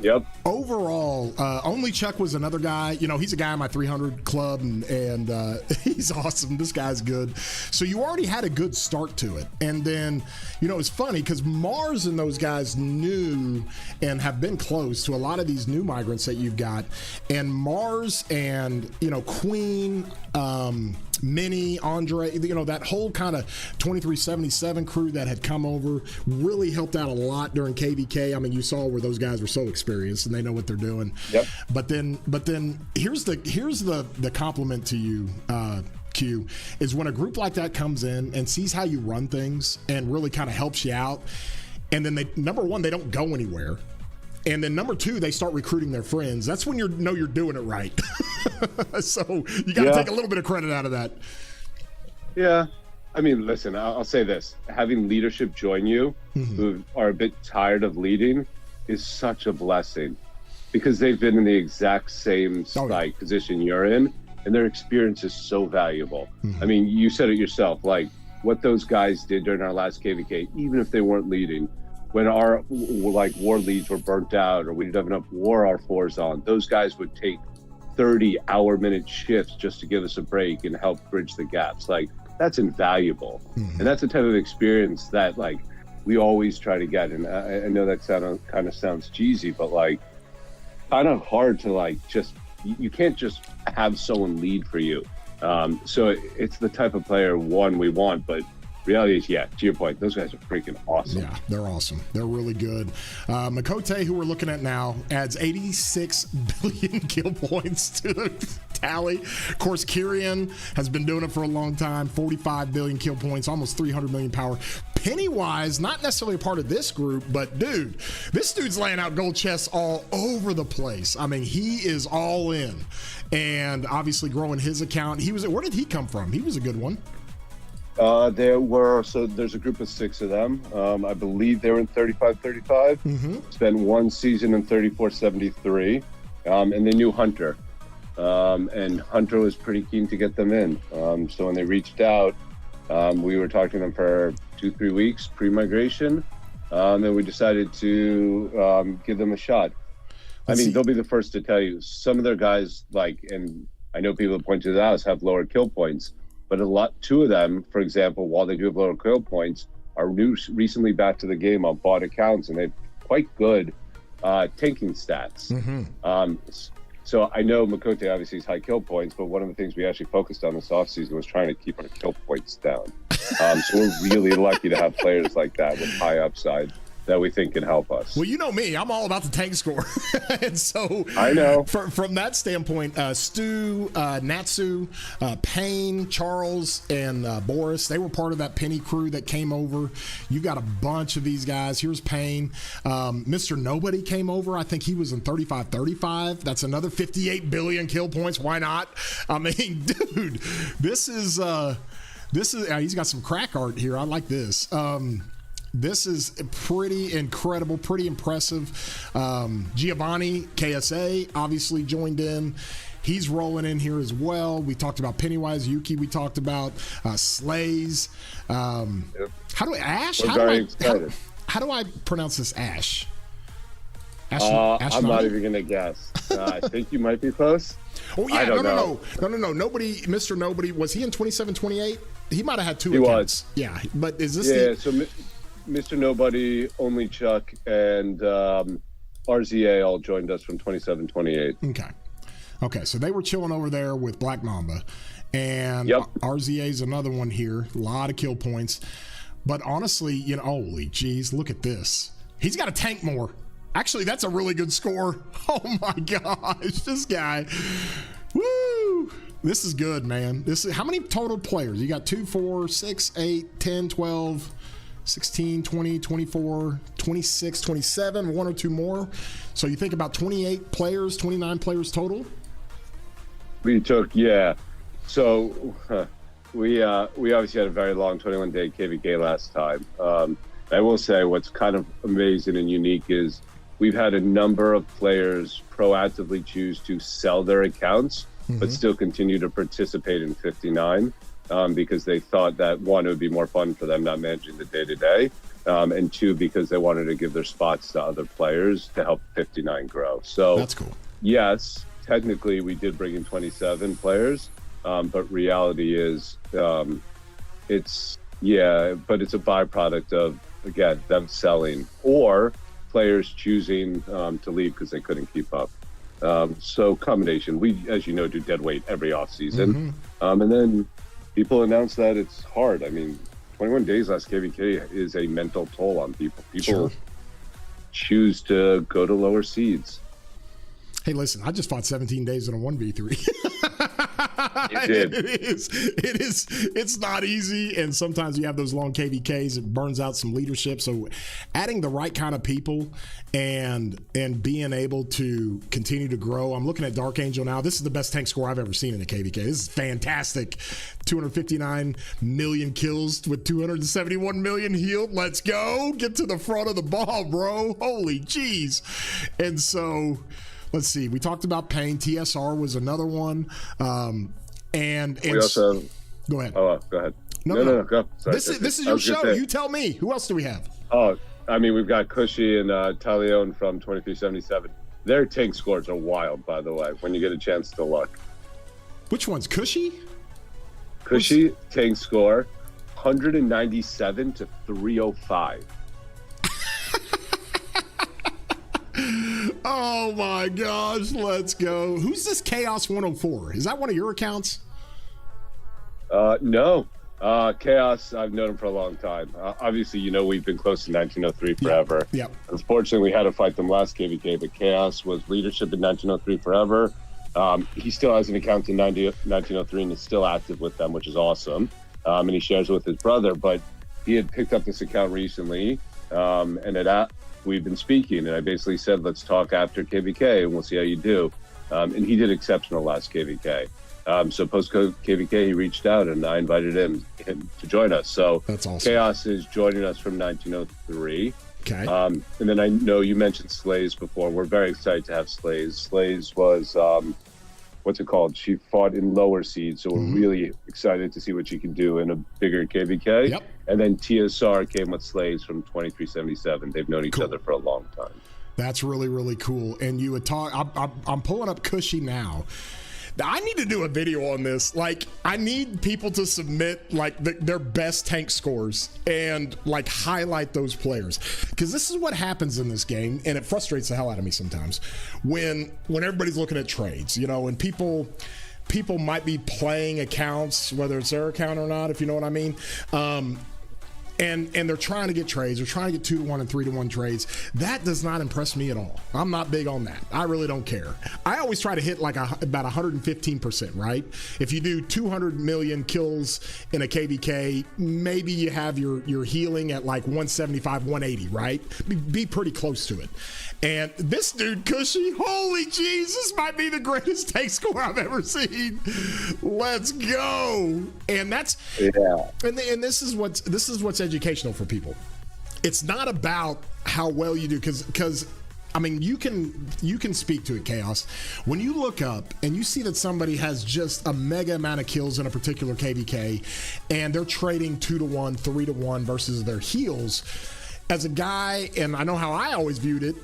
overall, Only Chuck was another guy. You know, he's a guy in my 300 club, and he's awesome. This guy's good. So you already had a good start to it. And then, you know, it's funny because Mars and those guys knew and have been close to a lot of these new migrants that you've got. And Mars and, you know, Queen, Minnie, Andre, you know, that whole kind of 2377 crew that had come over really helped out a lot during KVK. I mean, you saw where those guys were so experienced and they know what they're doing. But then here's the compliment to you, Q, is when a group like that comes in and sees how you run things and really kind of helps you out, and then they, number one, they don't go anywhere. And then number two, they start recruiting their friends. That's when you know you're doing it right. So you got to take a little bit of credit out of that. Yeah. I mean, listen, I'll say this. Having leadership join you who are a bit tired of leading is such a blessing, because they've been in the exact same position you're in, and their experience is so valuable. I mean, you said it yourself, like what those guys did during our last KVK, even if they weren't leading, when our war leads were burnt out or we didn't have enough war R4s on, those guys would take 30-hour-minute shifts just to give us a break and help bridge the gaps. Like, that's invaluable. And that's the type of experience that, like, we always try to get. And I know that kind of sounds cheesy, but, like, kind of hard to, like, just, you can't just have someone lead for you. So it's the type of player, one, we want, but reality is, to your point, those guys are freaking awesome. Yeah, they're awesome. They're really good. Mocote, who we're looking at now, adds 86 billion kill points to the tally. Of course, Kyrian has been doing it for a long time, 45 billion kill points, almost 300 million power. Pennywise, not necessarily a part of this group, but dude, this dude's laying out gold chests all over the place. I mean, he is all in, and obviously growing his account. Where did he come from? He was a good one. There's a group of 6 of them. I believe they were in 35-35. Spent 1 season in 34-73, and they knew Hunter. And Hunter was pretty keen to get them in. So when they reached out, we were talking to them for 2-3 weeks pre-migration, and we decided to give them a shot. They'll be the first to tell you, some of their guys, and I know people point to the house, have lower kill points, but 2 of them, for example, while they do have lower kill points, are recently back to the game on bought accounts, and they've quite good tanking stats. So I know Mocote obviously has high kill points, but one of the things we actually focused on this offseason was trying to keep our kill points down. So we're really lucky to have players like that with high upside that we think can help us. Well, you know me, I'm all about the tank score. And so I know. From that standpoint, Stu, Natsu, Payne, Charles, and Boris, they were part of that Penny crew that came over. You got a bunch of these guys. Here's Payne. Mr. Nobody came over. I think he was in 35-35. That's another 58 billion kill points. Why not? I mean, dude, this is he's got some crack art here. I like this. This is pretty incredible, pretty impressive. Giovanni, KSA, obviously joined in. He's rolling in here as well. We talked about Pennywise, Yuki. We talked about Slays. How do I, Ash? How do I pronounce this? Ash? I'm not even going to guess. I think you might be close. Oh, yeah. No. Nobody, Mr. Nobody, was he in 27-28? He might have had 2 accounts. Yeah, but is this Mr. Nobody, Only Chuck, and RZA all joined us from 27-28. Okay, so they were chilling over there with Black Mamba. And RZA is another one here. A lot of kill points. But honestly, holy geez, look at this. He's got to tank more. Actually, that's a really good score. Oh, my gosh, this guy. Woo! This is good, man. How many total players? You got 2, 4, 6, 8, 10, 12... 16, 20, 24, 26, 27, 1 or 2 more. So you think about 28 players, 29 players total? We took, So we obviously had a very long 21-day KVK last time. I will say what's kind of amazing and unique is we've had a number of players proactively choose to sell their accounts, but still continue to participate in 59. Because they thought that 1, it would be more fun for them not managing the day-to-day, and 2, because they wanted to give their spots to other players to help 59 grow. So that's cool. Yes, technically we did bring in 27 players, but reality is but it's a byproduct of, again, them selling or players choosing to leave because they couldn't keep up. So combination. We, as you know, do dead weight every offseason. And then people announce that it's hard. 21 days last KVK is a mental toll on people. People choose to go to lower seeds. Hey, listen, I just fought 17 days in a 1v3. You did. It's not easy, and sometimes you have those long KVKs. It burns out some leadership. So adding the right kind of people and being able to continue to grow. I'm looking at Dark Angel now. This is the best tank score I've ever seen in a KVK. This is fantastic. 259 million kills with 271 million healed. Let's go. Get to the front of the ball, bro. Holy jeez. And so let's see. We talked about Payne. TSR was another one. And we also go ahead. Oh, go ahead. No, go. Sorry, this is your show. You tell me. Who else do we have? Oh, we've got Cushy and Talion from 2377. Their tank scores are wild, by the way, when you get a chance to look. Which one's Cushy? Cushy tank score 197 to 305. Oh my gosh, let's go. Who's this Chaos 104? Is that one of your accounts? No. Chaos, I've known him for a long time. Obviously, we've been close to 1903 forever. Yep. Unfortunately, we had to fight them last KVK, but Chaos was leadership in 1903 forever. He still has an account in 1903 and is still active with them, which is awesome. And he shares it with his brother, but he had picked up this account recently, and we've been speaking, and I basically said, let's talk after KVK, and we'll see how you do. And he did exceptional last KVK. So post KVK, he reached out and I invited him to join us. So that's awesome. Chaos is joining us from 1903. Okay. And then I know you mentioned Slays before. We're very excited to have Slays. Slays was, what's it called? She fought in lower seeds, so we're really excited to see what she can do in a bigger KVK. Yep. And then TSR came with Slays from 2377. They've known each other for a long time. That's really, really cool. And you would talk, I'm pulling up Cushy now. I need to do a video on this. Like, I need people to submit like their best tank scores and like highlight those players, because this is what happens in this game, and it frustrates the hell out of me sometimes when everybody's looking at trades, you know, and people might be playing accounts, whether it's their account or not, if you know what I mean. And they're trying to get trades. They're trying to get 2-to-1 and 3-to-1 trades. That does not impress me at all. I'm not big on that. I really don't care. I always try to hit like about 115%, right? If you do 200 million kills in a KVK, maybe you have your healing at like 175, 180, right? Be pretty close to it. And this dude, Cushy, holy Jesus, might be the greatest tank score I've ever seen. Let's go. And that's and this is what's educational for people. It's not about how well you do, because I mean, you can speak to it, Chaos. When you look up and you see that somebody has just a mega amount of kills in a particular KVK and they're trading 2-to-1, 3-to-1 versus their heals. As a guy, and I know how I always viewed it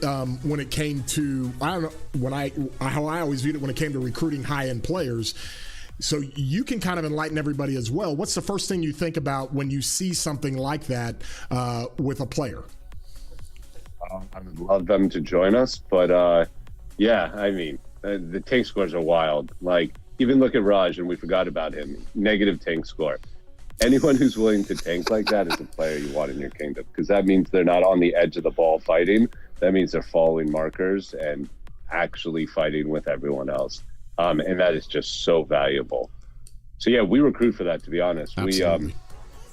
when it came to, how I always viewed it when it came to recruiting high-end players. So you can kind of enlighten everybody as well. What's the first thing you think about when you see something like that with a player? I would love them to join us, but yeah, I mean, the tank scores are wild. Like, even look at Raj, and we forgot about him. Negative tank score. Anyone who's willing to tank like that is a player you want in your kingdom, because that means they're not on the edge of the ball fighting. That means they're following markers and actually fighting with everyone else. And that is just so valuable. So yeah, we recruit for that, to be honest. Absolutely.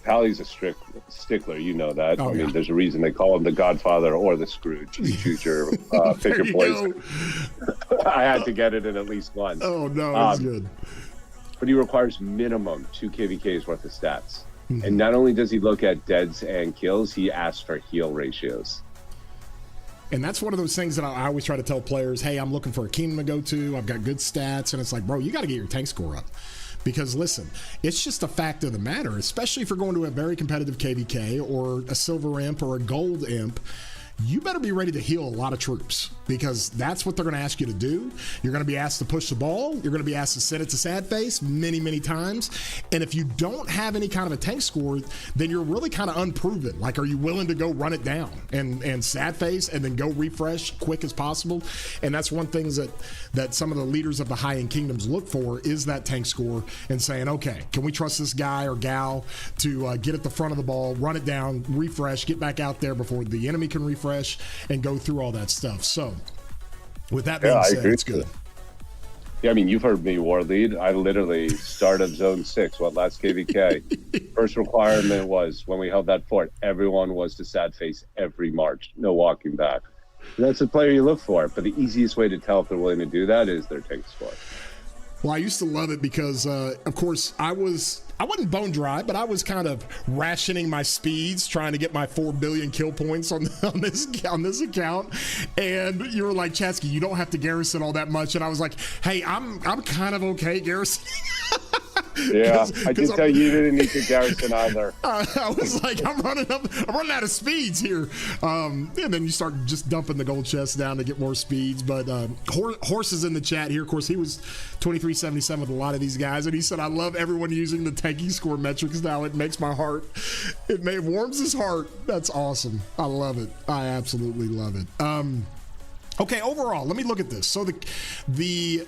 Pally's a strict stickler, you know that. Oh, I mean, yeah. There's a reason they call him the Godfather or the Scrooge. You choose your pick your poison. I had to get it in at least once. Oh no, that's good. But he requires minimum 2 KVKs worth of stats. And not only does he look at deads and kills, he asks for heal ratios. And that's one of those things that I always try to tell players, hey, I'm looking for a kingdom to go to. I've got good stats. And it's like, bro, you got to get your tank score up. Because listen, it's just a fact of the matter, especially if you're going to a very competitive KVK or a silver imp or a gold imp. You better be ready to heal a lot of troops, because that's what they're going to ask you to do. You're going to be asked to push the ball. You're going to be asked to send it to sad face many, many times. And if you don't have any kind of a tank score, then you're really kind of unproven. Like, are you willing to go run it down and sad face and then go refresh quick as possible? And that's one thing that some of the leaders of the high-end kingdoms look for, is that tank score, and saying, okay, can we trust this guy or gal to get at the front of the ball, run it down, refresh, get back out there before the enemy can refresh, and go through all that stuff. So with that being said, it's good. Yeah, I mean, you've heard me war lead. I literally started zone 6, last KVK. First requirement was, when we held that fort, everyone was to sad face every march, no walking back. And that's the player you look for. But the easiest way to tell if they're willing to do that is their tank score. Well, I used to love it because, of course, I wasn't bone dry, but I was kind of rationing my speeds, trying to get my 4 billion kill points on this account. And you were like, Chadski, you don't have to garrison all that much. And I was like, hey, I'm kind of okay garrisoning. Yeah, I did tell you didn't need to garrison either. I was like, I'm running out of speeds here. And then you start just dumping the gold chest down to get more speeds. But Horse is in the chat here. Of course, he was 2377 with a lot of these guys. And he said, I love everyone using the tanking score metrics now. It makes my heart, it warms his heart. That's awesome. I love it. I absolutely love it. Okay, overall, let me look at this. So the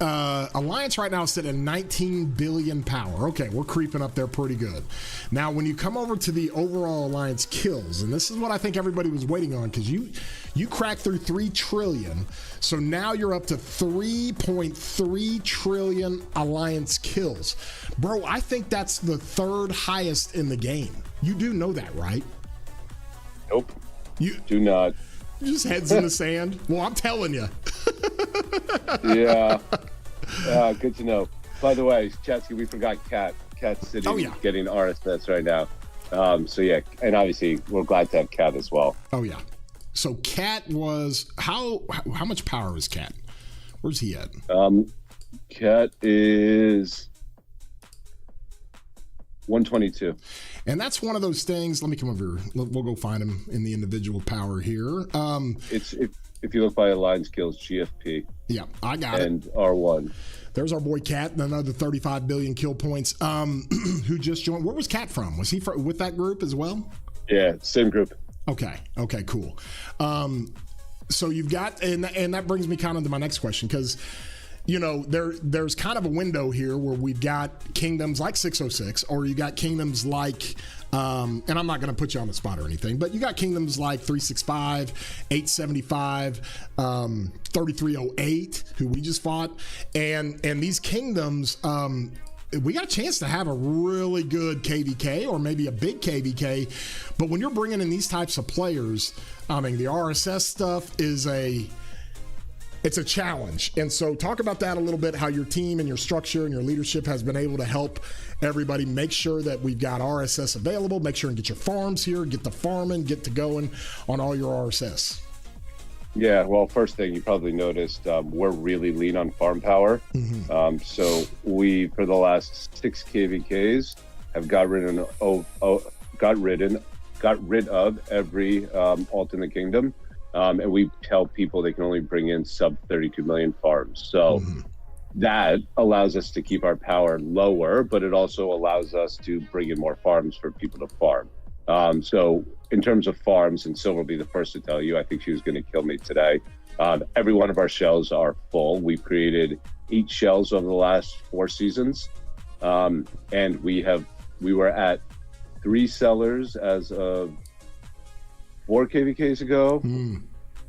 Alliance right now is sitting at 19 billion power. Okay, we're creeping up there pretty good. Now, when you come over to the overall Alliance kills, and this is what I think everybody was waiting on, because you cracked through 3 trillion, so now you're up to 3.3 trillion Alliance kills. Bro, I think that's the 3rd highest in the game. You do know that, right? Nope. You do not. Just heads in the sand. Well, I'm telling you. Yeah. Good to know. By the way, Chadski, we forgot Cat. Cat's sitting getting RSS right now. So yeah, and obviously we're glad to have Cat as well. Oh yeah. So Cat was how much power is Cat? Where's he at? Cat is 122. And that's one of those things. Let me come over here. We'll go find him in the individual power here. It's if you look by Align Skills GFP. Yeah, I got it. And R1. There's our boy Cat, another 35 billion kill points. Who just joined? Where was Cat from? Was he with that group as well? Yeah, same group. Okay, cool. So you've got, and that brings me kind of to my next question, because there's kind of a window here where we've got kingdoms like 606, or you got kingdoms like, and I'm not going to put you on the spot or anything, but you got kingdoms like 365, 875, 3308, who we just fought, and these kingdoms, we got a chance to have a really good KVK or maybe a big KVK, but when you're bringing in these types of players, I mean, the RSS stuff it's a challenge. And so talk about that a little bit, how your team and your structure and your leadership has been able to help everybody make sure that we've got RSS available, make sure and get your farms here, get the farming, get to going on all your RSS. Yeah, well, first thing you probably noticed, we're really lean on farm power. Mm-hmm. So we, for the last 6 KVKs, have got rid of every alt in the kingdom. And we tell people they can only bring in sub 32 million farms. So that allows us to keep our power lower, but it also allows us to bring in more farms for people to farm. So in terms of farms, and Silver will be the first to tell you, I think she was going to kill me today. Every one of our shells are full. We've created 8 shells over the last 4 seasons. And we were at 3 sellers as of 4 KVKs ago.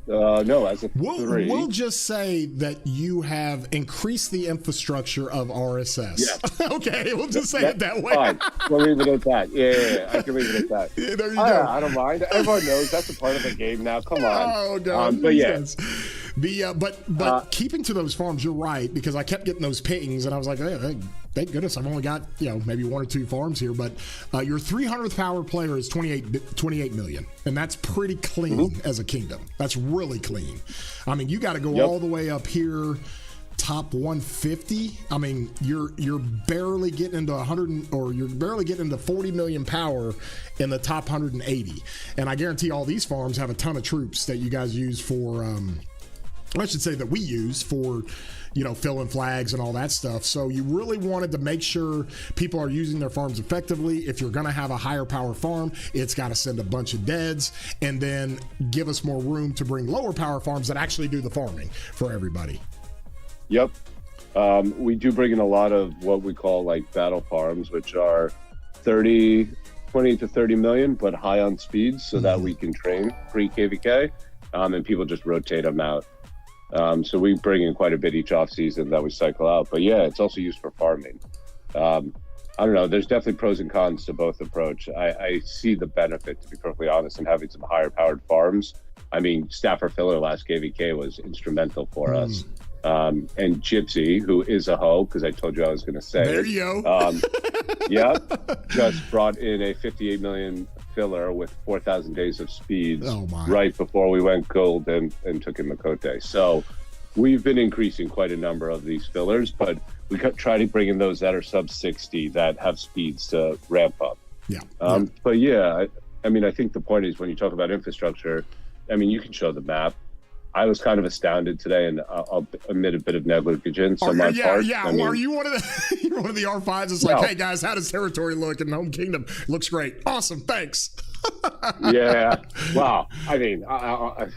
No, as of 3. We'll just say that you have increased the infrastructure of RSS. Yeah. Okay, we'll just say it that way. Fine. We'll leave it at that. Yeah, I can leave it at that. Yeah, there you go. I don't mind. Everyone knows that's a part of the game now. Come on. Oh, God. But yeah. But keeping to those farms, you're right, because I kept getting those pings, and I was like, hey, thank goodness I've only got maybe 1 or 2 farms here. But your 300th power player is 28 million, and that's pretty clean as a kingdom. That's really clean. I mean, you got to go all the way up here, top 150. I mean, you're barely getting into 100, or you're barely getting into 40 million power in the top 180. And I guarantee all these farms have a ton of troops that you guys use for. I should say that we use for, filling flags and all that stuff. So you really wanted to make sure people are using their farms effectively. If you're going to have a higher power farm, it's got to send a bunch of deads and then give us more room to bring lower power farms that actually do the farming for everybody. Yep. We do bring in a lot of what we call like battle farms, which are 20 to 30 million, but high on speed so that we can train pre-KVK, and people just rotate them out. So we bring in quite a bit each off season that we cycle out, but yeah, it's also used for farming. I don't know. There's definitely pros and cons to both approach. I see the benefit, to be perfectly honest, in having some higher powered farms. I mean, Stafford Filler last KVK was instrumental for us. And Gypsy, who is a hoe, because I told you I was going to say there it. You go. Just brought in a 58 million filler with 4,000 days of speeds right before we went gold and took in Mocote. So we've been increasing quite a number of these fillers, but we try to bring in those that are sub 60 that have speeds to ramp up. But yeah, I mean, I think the point is when you talk about infrastructure, I mean, you can show the map. I was kind of astounded today, and I'll admit a bit of negligence on my part. I mean, are you one of the you're one of the R5s? It's like, hey guys, how does territory look in Home Kingdom? Looks great, awesome, thanks. Yeah, wow. I mean,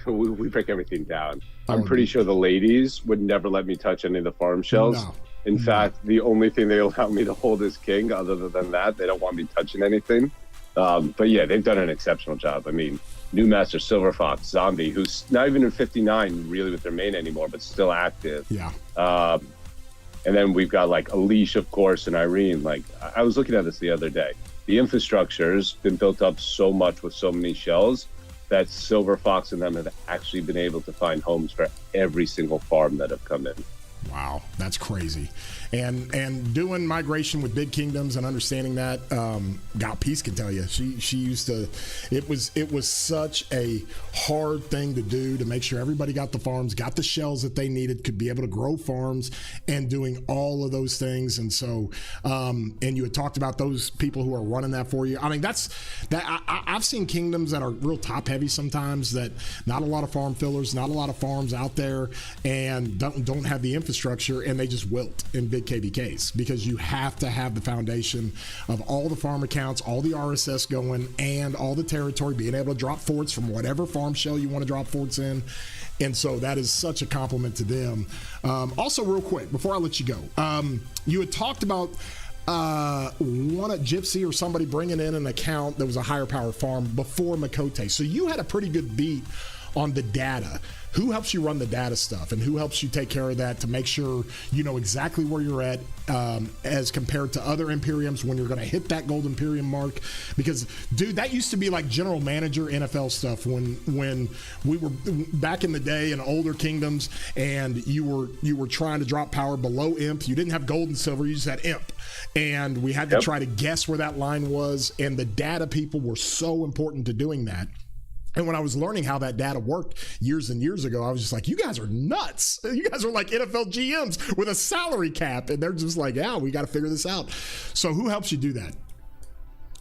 we break everything down. I'm pretty sure the ladies would never let me touch any of the farm shells. No. In fact, the only thing they allow me to hold as king, other than that, they don't want me touching anything. But yeah, they've done an exceptional job. I mean, New Master, Silver Fox, Zombie, who's not even in 59 really with their main anymore, but still active. Yeah. And then we've got like Hellish, of course, and Irene. Like, I was looking at this the other day. The infrastructure's been built up so much with so many shells that Silver Fox and them have actually been able to find homes for every single farm that have come in. Wow, that's crazy. And doing migration with big kingdoms and understanding that, God, Peace can tell you, she used to. It was such a hard thing to do to make sure everybody got the farms, got the shells that they needed, could be able to grow farms, and doing all of those things. And so, and you had talked about those people who are running that for you. I mean, I've seen kingdoms that are real top heavy sometimes, that not a lot of farm fillers, not a lot of farms out there, and don't have the infrastructure, and they just wilt in big KVKs, because you have to have the foundation of all the farm accounts, all the RSS going, and all the territory, being able to drop forts from whatever farm shell you want to drop forts in. And so that is such a compliment to them. Also, real quick, before I let you go, you had talked about one at Gypsy or somebody bringing in an account that was a higher power farm before Mocote. So you had a pretty good beat on the data. Who helps you run the data stuff, and who helps you take care of that to make sure you know exactly where you're at, as compared to other Imperiums when you're going to hit that gold Imperium mark? Because, dude, that used to be like general manager NFL stuff when we were back in the day in older kingdoms, and you were trying to drop power below Imp. You didn't have gold and silver, you just had Imp. And we had to try to guess where that line was, and the data people were so important to doing that. And when I was learning how that data worked years and years ago, I was just like, you guys are nuts. You guys are like NFL GMs with a salary cap. And they're just like, yeah, we got to figure this out. So who helps you do that?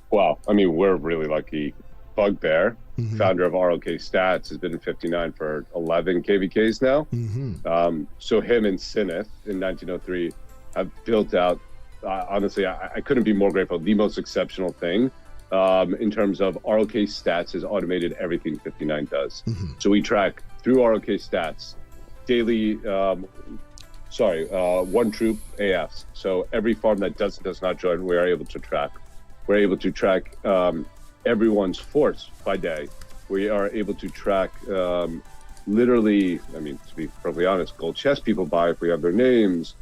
Well, I mean, we're really lucky. Bugbear, founder of ROK Stats, has been in 59 for 11 KVKs now. So him and Sineth in 1903 have built out, honestly, I couldn't be more grateful. The most exceptional thing. In terms of ROK Stats has automated everything 59 does. So we track through ROK Stats daily, one troop AFs. So every farm that does not join, we are able to track. We're able to track everyone's force by day. We are able to track literally, I mean, to be perfectly honest, gold chest people buy if we have their names.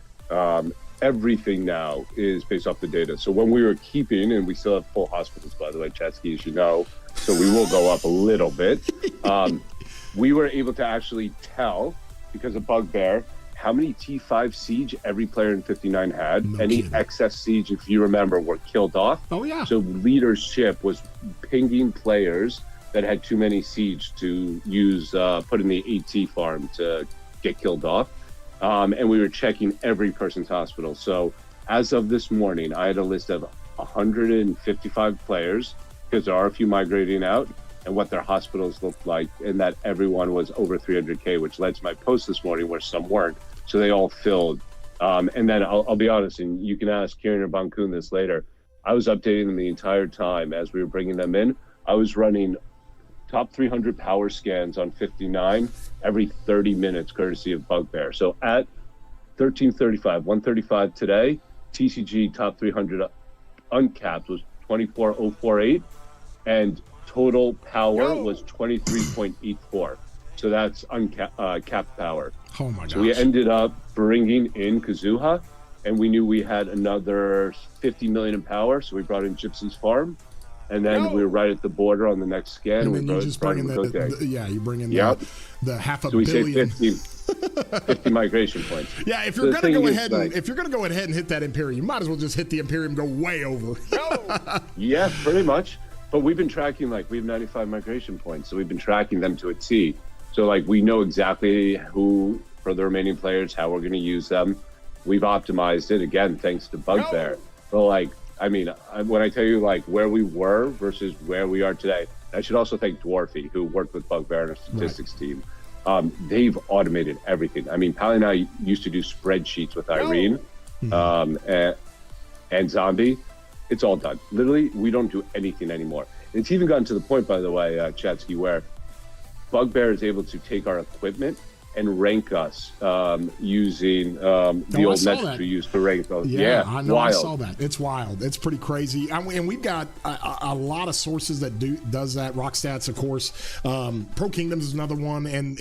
Everything now is based off the data. So when we were keeping, and we still have full hospitals, by the way, Chadski, as you know, so we will go up a little bit. We were able to actually tell, because of Bugbear, how many T5 siege every player in 59 had. No Any kidding. excess siege, if you remember, were killed off. Oh, yeah. So leadership was pinging players that had too many siege to use, put in the AT farm to get killed off. And we were checking every person's hospital. So as of this morning, I had a list of 155 players, because there are a few migrating out, and what their hospitals looked like, and that everyone was over 300K, which led to my post this morning where some weren't. So they all filled. And then I'll be honest, and you can ask Kieran or Bankun this later, I was updating them the entire time as we were bringing them in. I was running top 300 power scans on 59 every 30 minutes, courtesy of Bugbear. So at 1335, 135 today, TCG top 300 uncapped was 24048, and total power was 23.84. So that's capped power. Oh my gosh. So we ended up bringing in Kazuha, and we knew we had another 50 million in power, so we brought in Gypsy's farm. And then we were right at the border on the next scan. And we then you just bring in you bring in the half a so we billion. say 50 migration points. Yeah, if So you're the gonna thing go is, ahead and if you're gonna go ahead and hit that Imperium, you might as well just hit the Imperium, go way over. Yeah, pretty much. But we've been tracking, like, we have 95 migration points, so we've been tracking them to a T. So like we know exactly who, for the remaining players, how we're gonna use them. We've optimized it again thanks to Bugbear. So like, I mean, when I tell you like where we were versus where we are today, I should also thank Dwarfy, who worked with Bugbear and our statistics team. They've automated everything. I mean, Pally and I used to do spreadsheets with Irene and Zombie. It's all done. Literally, we don't do anything anymore. It's even gotten to the point, by the way, Chadski, where Bugbear is able to take our equipment and rank us using the old metrics we used to rank those. Yeah, I know. Wild. I saw that. It's wild. It's pretty crazy. And we've got a lot of sources that does that. Rock Stats, of course. Pro Kingdoms is another one. And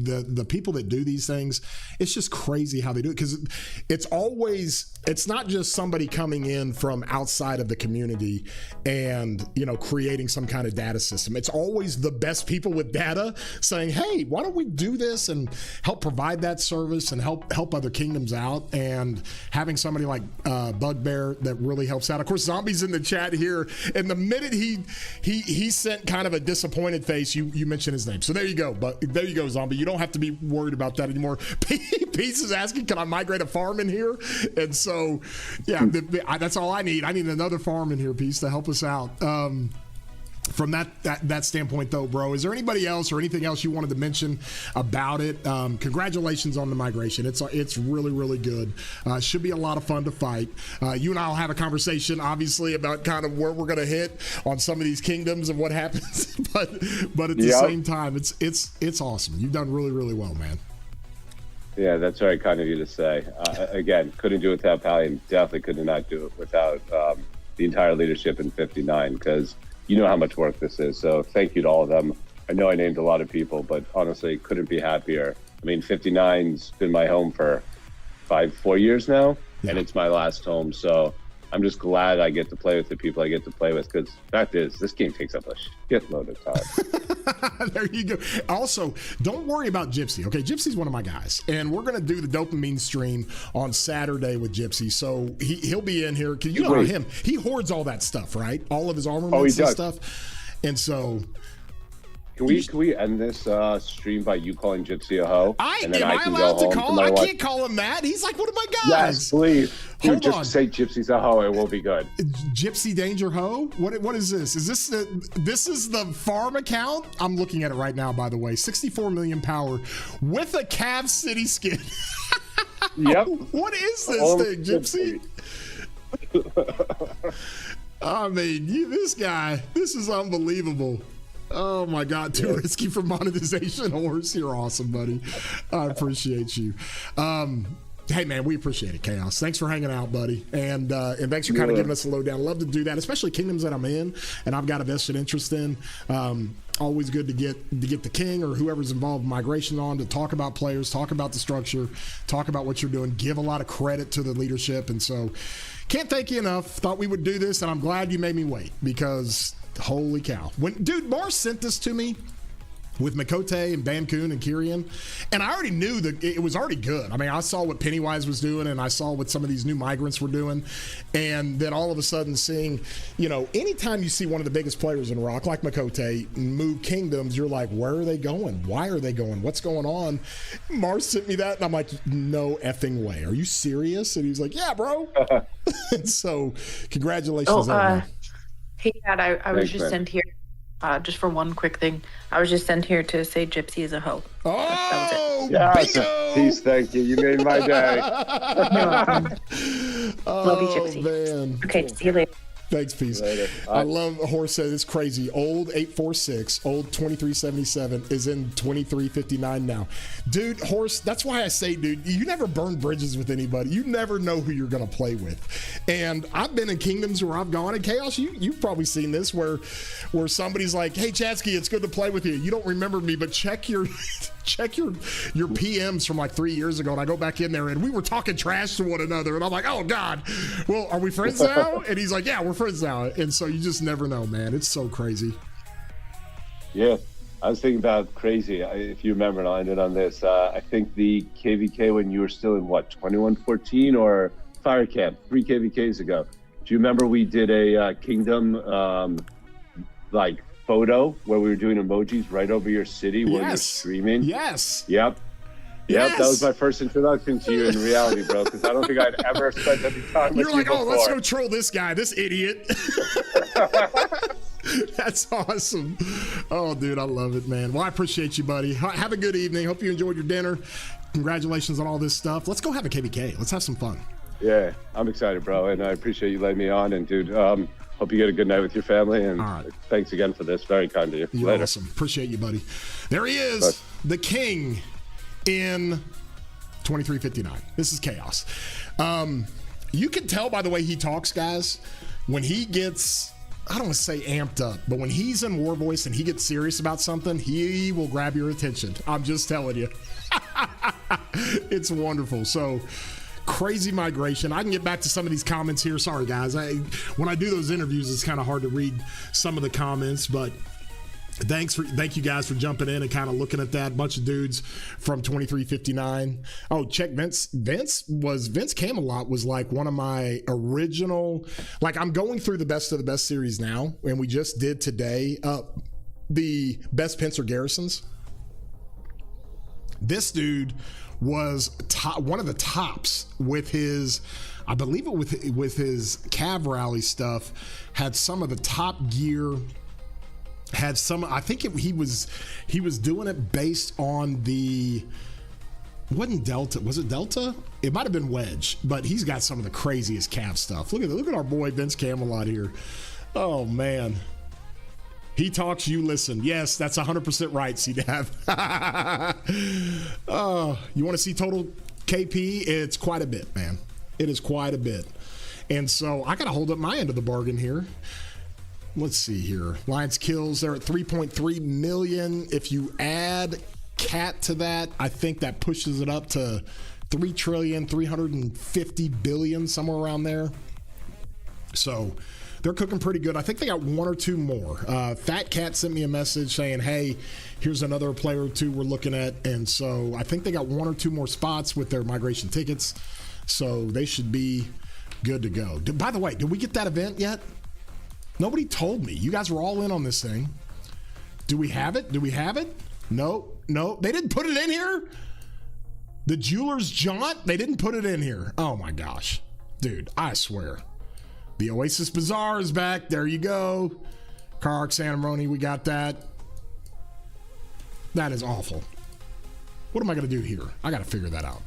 the people that do these things, it's just crazy how they do it, because it's not just somebody coming in from outside of the community and creating some kind of data system. It's always the best people with data saying, hey, why don't we do this? And help provide that service and help other kingdoms out. And having somebody like Bugbear that really helps out. Of course, Zombie's in the chat here, and the minute he sent kind of a disappointed face, you mentioned his name. So there you go. But there you go, Zombie. You don't have to be worried about that anymore. Peace is asking, can I migrate a farm in here? And so, yeah, that's all I need. I need another farm in here, Peace, to help us out. From that standpoint, though, bro, is there anybody else or anything else you wanted to mention about it? Congratulations on the migration. It's really, really good. Should be a lot of fun to fight. You and I will have a conversation, obviously, about kind of where we're going to hit on some of these kingdoms and what happens. but at the same time, it's awesome. You've done really, really well, man. Yeah, that's very kind of you to say. Again, couldn't do it without Pally, and definitely could not do it without the entire leadership in 59, because you know how much work this is. So thank you to all of them. I know I named a lot of people, but honestly, couldn't be happier. I mean, 59's been my home for 4 years now, and it's my last home. So I'm just glad I get to play with the people I get to play with, because the fact is, this game takes up a shitload of time. There you go. Also, don't worry about Gypsy. Okay, Gypsy's one of my guys, and we're going to do the dopamine stream on Saturday with Gypsy. So he'll be in here. You know him. He hoards all that stuff, right? All of his armaments and stuff. And so... Can we end this stream by you calling Gypsy a hoe? Am I allowed to call him? I can't call him that. He's like one of my guys. Yes, please. Hold on. Just say Gypsy's a hoe and we'll be good. Gypsy Danger Hoe? What is this? Is this this is the farm account? I'm looking at it right now, by the way. 64 million power with a Cav City skin. Yep. What is this thing, Gypsy? I mean, this guy, this is unbelievable. Oh my God, too risky for monetization. Horse, you're awesome, buddy. I appreciate you. Hey man, we appreciate it, Chaos. Thanks for hanging out, buddy, and thanks for kind of giving us a lowdown. I love to do that, especially kingdoms that I'm in and I've got a vested interest in. Always good to get the king or whoever's involved in migration on to talk about players, talk about the structure, talk about what you're doing, give a lot of credit to the leadership, and so can't thank you enough. Thought we would do this, and I'm glad you made me wait, because holy cow. Dude, Mars sent this to me with Mocote and Bankun and Kyrian, and I already knew that it was already good. I mean, I saw what Pennywise was doing, and I saw what some of these new migrants were doing, and then all of a sudden seeing, anytime you see one of the biggest players in Rock, like Mocote, move kingdoms, you're like, where are they going? Why are they going? What's going on? Mars sent me that, and I'm like, no effing way. Are you serious? And he's like, yeah, bro. And so, congratulations. Hey, Dad, I was just sent here, just for one quick thing. I was just sent here to say Gypsy is a hoe. Oh, that was it. Yes. Bingo! Peace, thank you. You made my day. Love you, Gypsy. Man. Okay, see you later. Thanks, Peace. Later. I love Horse said it's crazy. Old 846, old 2377 is in 2359 now. Dude, Horse, that's why I say, dude, you never burn bridges with anybody. You never know who you're going to play with. And I've been in kingdoms where I've gone in Chaos. You've probably seen this where somebody's like, hey, Chadski, it's good to play with you. You don't remember me, but check your PMs from like 3 years ago. And I go back in there and we were talking trash to one another. And I'm like, oh, God, well, are we friends now? And he's like, yeah, we're friends now. And so you just never know, man. It's so crazy. Yeah, I was thinking about crazy. If you remember, and I'll end it on this. I think the KVK when you were still in 2114 or Fire Camp 3 KVKs ago. Do you remember we did a kingdom photo where we were doing emojis right over your city while you're streaming? Yes. Yep. Yes. That was my first introduction to you in reality, bro, because I don't think I'd ever spent any time with you. You're like, before. Let's go troll this guy, this idiot. That's awesome. Oh, dude, I love it, man. Well, I appreciate you, buddy. Have a good evening. Hope you enjoyed your dinner. Congratulations on all this stuff. Let's go have a KVK. Let's have some fun. Yeah, I'm excited, bro, and I appreciate you letting me on. And, dude, hope you get a good night with your family. And thanks again for this. Very kind of you. You're Later. Awesome. Appreciate you, buddy. There he is, the king in 2359. This is Chaos. You can tell by the way he talks, guys, when he gets, I don't want to say amped up, but when he's in war voice and he gets serious about something, he will grab your attention. I'm just telling you. It's wonderful. So crazy migration. I can get back to some of these comments here. Sorry, guys. When I do those interviews, it's kind of hard to read some of the comments, but Thank you guys for jumping in and kind of looking at that. Bunch of dudes from 2359. Oh, check Vince. Vince Camelot was like one of my original, like I'm going through the best of the best series now, and we just did today the best Pincer Garrisons. This dude was one of the tops with his, I believe it with his Cav Rally stuff, had some of the top gear. Had some, I think he was doing it based on the, wasn't Delta, was it Delta? It might have been Wedge, but he's got some of the craziest Cav stuff. Look at our boy Vince Camelot here. Oh man. He talks, you listen. Yes, that's 100% right, C-Dav. You want to see total KP? It's quite a bit, man. It is quite a bit. And so I got to hold up my end of the bargain here. Let's see here. Lions kills, they're at 3.3 million. If you add Cat to that, I think that pushes it up to 3,350,000,000,000, somewhere around there. So they're cooking pretty good. I think they got one or two more. Fat Cat sent me a message saying, hey, here's another player or two we're looking at. And so I think they got one or two more spots with their migration tickets. So they should be good to go. By the way, did we get that event yet? Nobody told me. You guys were all in on this thing. Do we have it? No. They didn't put it in here? The Jeweler's Jaunt? They didn't put it in here. Oh my gosh. Dude, I swear. The Oasis Bazaar is back. There you go. Kark, Santamoni, we got that. That is awful. What am I going to do here? I got to figure that out.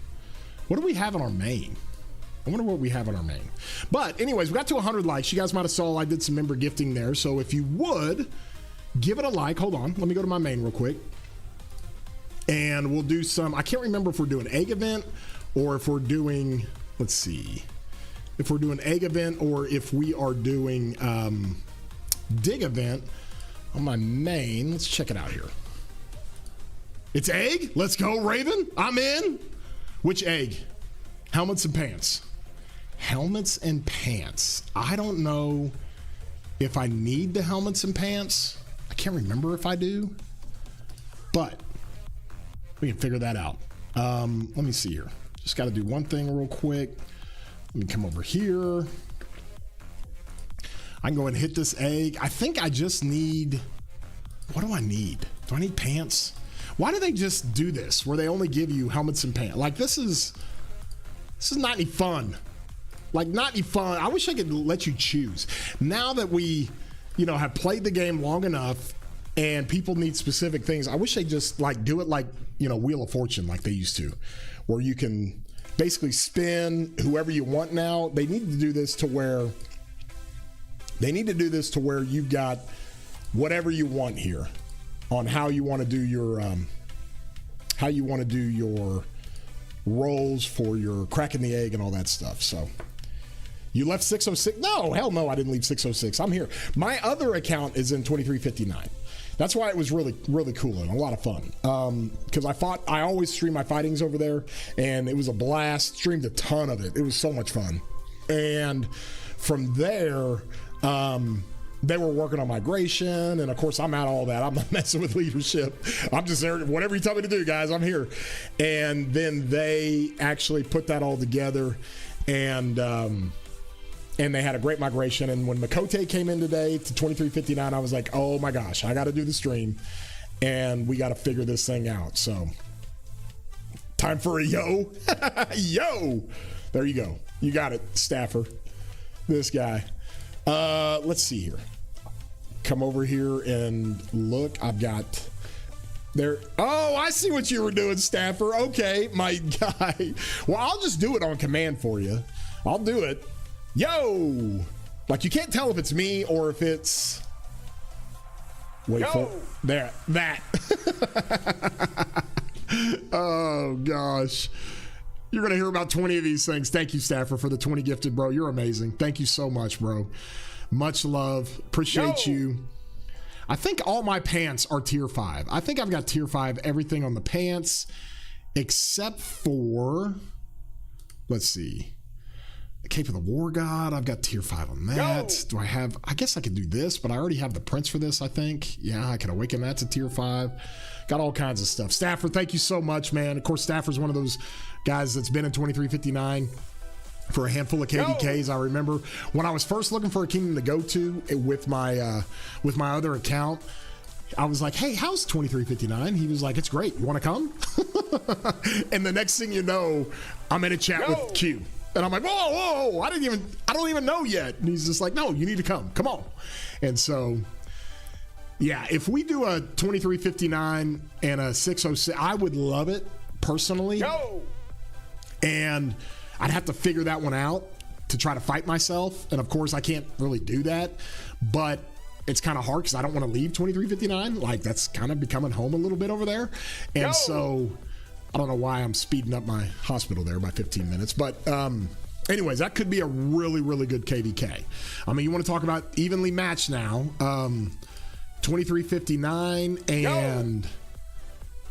What do we have in our main? I wonder what we have on our main. But anyways, we got to 100 likes. You guys might have saw I did some member gifting there. So if you would, give it a like. Hold on. Let me go to my main real quick. And we'll do some, I can't remember if we're doing egg event or if we're doing, let's see. If we're doing egg event or if we are doing dig event on my main. Let's check it out here. It's egg. Let's go, Raven. I'm in. Which egg? Helmets and pants. Helmets and pants. I don't know if I need the helmets and pants. I can't remember if I do, but we can figure that out. Let me see here. Just got to do one thing real quick. Let me come over here. I can go and hit this egg. I think I just need, what do I need? Do I need pants? Why do they just do this where they only give you helmets and pants? Like this is not any fun. Like not any fun. I wish I could let you choose. Now that we, have played the game long enough and people need specific things, I wish they just like do it like, Wheel of Fortune like they used to, where you can basically spin whoever you want now. They need to do this to where you've got whatever you want here on how you want to do your rolls for your cracking the egg and all that stuff. So you left 606? No, hell no, I didn't leave 606. I'm here. My other account is in 2359. That's why it was really, really cool and a lot of fun. Because I always stream my fightings over there, and it was a blast. Streamed a ton of it. It was so much fun. And from there, they were working on migration, and of course I'm out all that. I'm not messing with leadership. I'm just there. Whatever you tell me to do, guys, I'm here. And then they actually put that all together, and they had a great migration. And when Mocote came in today to 2359, I was like, oh my gosh, I got to do the stream, and we got to figure this thing out. So time for a yo. Yo, there you go. You got it, Staffer. This guy. Let's see here. Come over here and look. I've got there. Oh, I see what you were doing, Staffer. Okay, my guy. Well, I'll just do it on command for you. I'll do it. Yo! Like, you can't tell if it's me or if it's... Wait Yo! for... There. That. Oh, gosh. You're going to hear about 20 of these things. Thank you, Staffer, for the 20 gifted, bro. You're amazing. Thank you so much, bro. Much love. Appreciate you. I think all my pants are tier 5. I think I've got tier 5 everything on the pants except for... Let's see. Cape of the War God. I've got tier 5 on that. Do I have, I guess I could do this, but I already have the Prince for this, I think. Yeah, I can awaken that to tier 5. Got all kinds of stuff. Stafford, thank you so much, man. Of course, Stafford's one of those guys that's been in 2359 for a handful of KVKs. I remember when I was first looking for a kingdom to go to with my other account, I was like, hey, how's 2359? He was like, it's great. You want to come? And the next thing you know, I'm in a chat with Q. And I'm like, whoa, I don't even know yet. And he's just like, no, you need to come. Come on. And so, yeah, if we do a 2359 and a 606, I would love it personally. And I'd have to figure that one out to try to fight myself. And of course, I can't really do that. But it's kind of hard because I don't want to leave 2359. Like, that's kind of becoming home a little bit over there. And so I don't know why I'm speeding up my hospital there by 15 minutes. But anyways, that could be a really, really good KVK. I mean, you want to talk about evenly matched now. 2359 and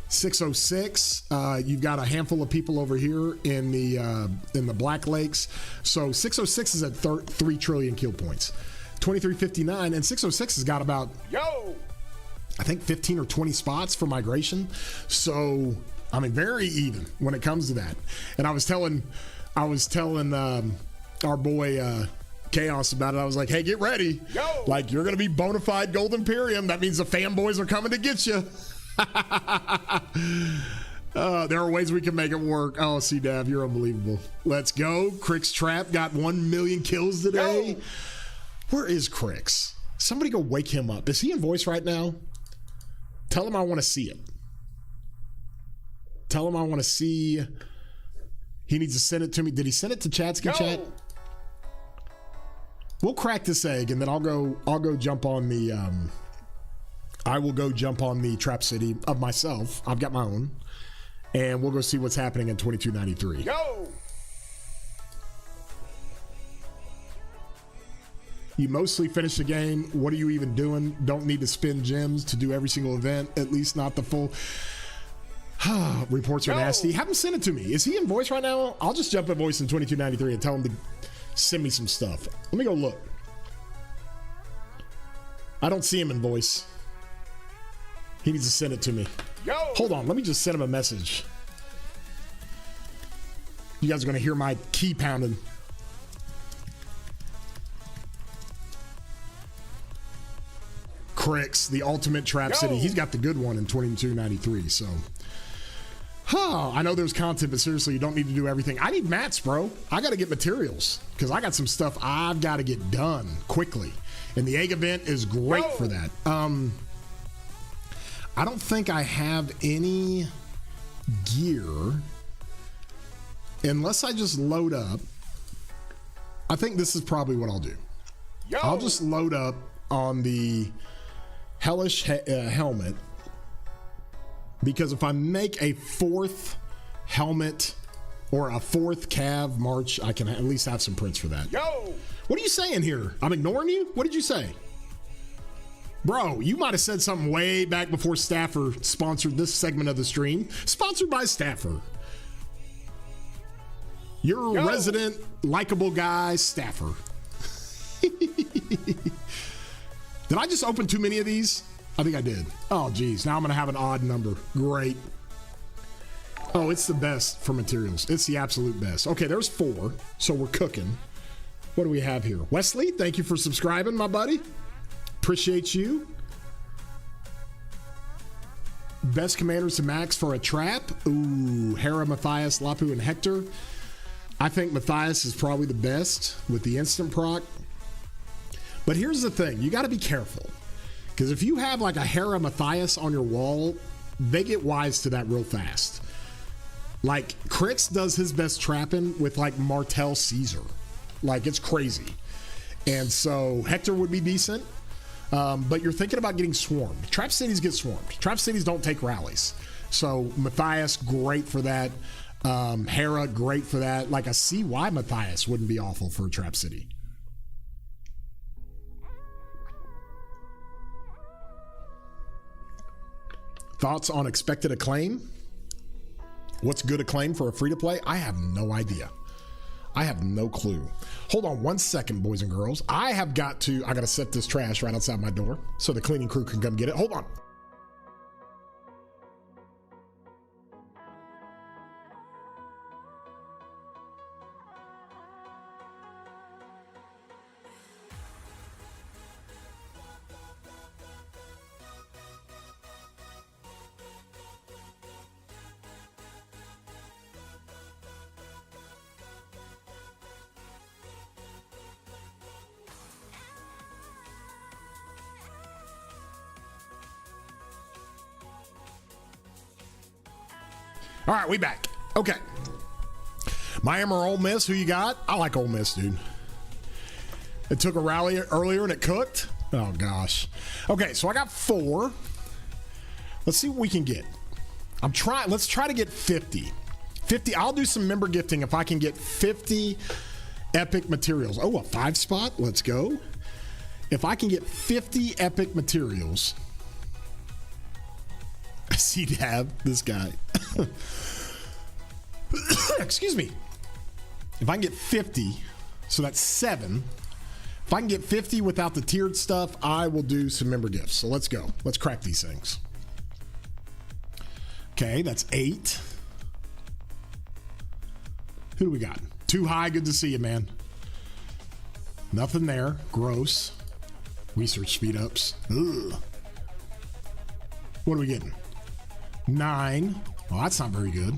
606. You've got a handful of people over here in the Black Lakes. So 606 is at 3 trillion kill points. 2359 and 606 has got about I think 15 or 20 spots for migration. So I mean, very even when it comes to that. And I was telling our boy Chaos about it. I was like, hey, get ready. Like, you're going to be bona fide Gold Imperium. That means the fanboys are coming to get you. There are ways we can make it work. Oh, C-Dav, you're unbelievable. Let's go. Crick's Trap got 1 million kills today. Where is Crix? Somebody go wake him up. Is he in voice right now? Tell him I want to see it. Tell him I want to see. He needs to send it to me. Did he send it to Chadski chat? We'll crack this egg and then I'll go jump on the I will go jump on the Trap City of myself. I've got my own. And we'll go see what's happening in 2293. You mostly finish the game. What are you even doing? Don't need to spend gems to do every single event, at least not the full. Reports are nasty. Have him send it to me. Is he in voice right now? I'll just jump in voice in 2293 and tell him to send me some stuff. Let me go look. I don't see him in voice. He needs to send it to me. Hold on. Let me just send him a message. You guys are going to hear my key pounding. Crix, the ultimate Trap City. He's got the good one in 2293, so. I know there's content, but seriously, you don't need to do everything. I need mats, bro. I got to get materials because I got some stuff I've got to get done quickly. And the egg event is great for that. I don't think I have any gear unless I just load up. I think this is probably what I'll do. I'll just load up on the Hellish helmet, because if I make a 4th helmet or a 4th cav march, I can at least have some prints for that. What are you saying here? I'm ignoring you? What did you say? Bro, you might have said something way back before Staffer sponsored this segment of the stream. Sponsored by Staffer. You're a resident, likable guy, Staffer. Did I just open too many of these? I think I did. Oh, geez. Now I'm going to have an odd number. Great. Oh, it's the best for materials. It's the absolute best. Okay, there's 4. So we're cooking. What do we have here? Wesley, thank you for subscribing, my buddy. Appreciate you. Best commanders to max for a trap. Ooh, Hera, Matthias, Lapu, and Hector. I think Matthias is probably the best with the instant proc. But here's the thing. You got to be careful. Because if you have like a Hera Matthias on your wall, they get wise to that real fast. Like, Crix does his best trapping with like Martel Caesar. Like, it's crazy. And so Hector would be decent. But you're thinking about getting swarmed. Trap cities get swarmed. Trap cities don't take rallies. So Matthias, great for that. Hera, great for that. Like a CY Matthias wouldn't be awful for a trap city. Thoughts on expected acclaim? What's good acclaim for a free-to-play? I have no idea. I have no clue. Hold on 1 second, boys and girls. I got to set this trash right outside my door so the cleaning crew can come get it. Hold on. All right, we back. Okay. Miami or Ole Miss, who you got? I like Ole Miss, dude. It took a rally earlier and it cooked. Oh, gosh. Okay, so I got 4. Let's see what we can get. Let's try to get 50. 50. I'll do some member gifting if I can get 50 epic materials. Oh, a 5 spot. Let's go. If I can get 50 epic materials. I see Dab, this guy. Excuse me. If I can get 50, so that's 7. If I can get 50 without the tiered stuff, I will do some member gifts. So let's go. Let's crack these things. Okay, that's 8. Who do we got? Too high. Good to see you, man. Nothing there. Gross. Research speed ups. Ugh. What are we getting? 9. Well, that's not very good.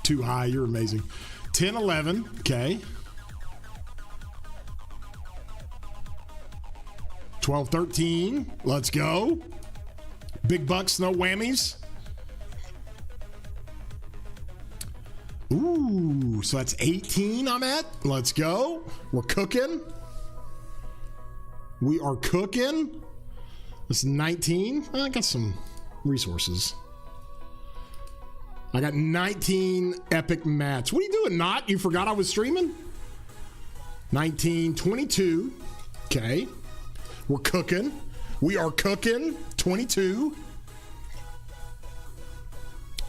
Too high. You're amazing. 10, 11. Okay. 12, 13. Let's go. Big bucks, no whammies. Ooh, so that's 18 I'm at. Let's go. We're cooking. We are cooking. This is 19. I got some resources. I got 19 epic mats. What are you doing, Not? You forgot I was streaming? 19, 22. Okay. We're cooking. We are cooking. 22.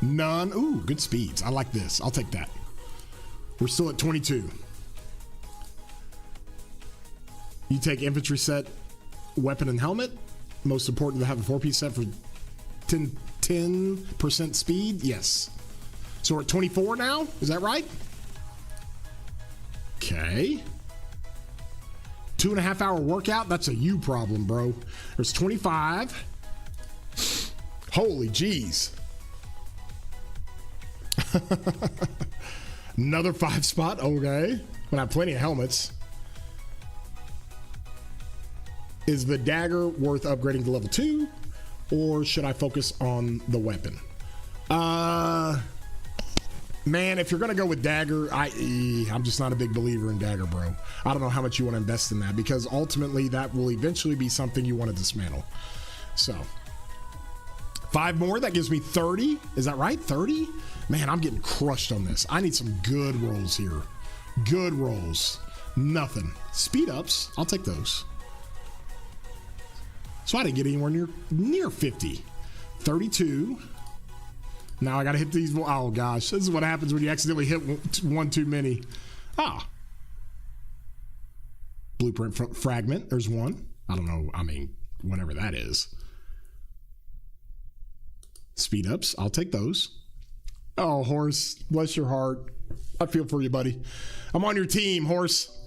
None. Ooh, good speeds. I like this. I'll take that. We're still at 22. You take infantry set, weapon, and helmet. Most important to have a 4-piece set for 10% speed. Yes. So we're at 24 now. Is that right? Okay. 2.5 hour workout. That's a you problem, bro. There's 25. Holy jeez. Another 5 spot. Okay. But I have plenty of helmets. Is the dagger worth upgrading to level 2, or should I focus on the weapon? Man, if you're gonna go with dagger, I'm just not a big believer in dagger, bro. I don't know how much you want to invest in that, because ultimately that will eventually be something you want to dismantle. So 5 more, that gives me 30. Is that right? 30? Man, I'm getting crushed on this. I need some good rolls here. Good rolls. Nothing. Speed ups, I'll take those. So I didn't get anywhere near 50. 32. Now I got to hit these. Oh, gosh. This is what happens when you accidentally hit one too many. Ah. Blueprint fragment. There's one. I don't know. I mean, whatever that is. Speed ups. I'll take those. Oh, Horse. Bless your heart. I feel for you, buddy. I'm on your team, Horse.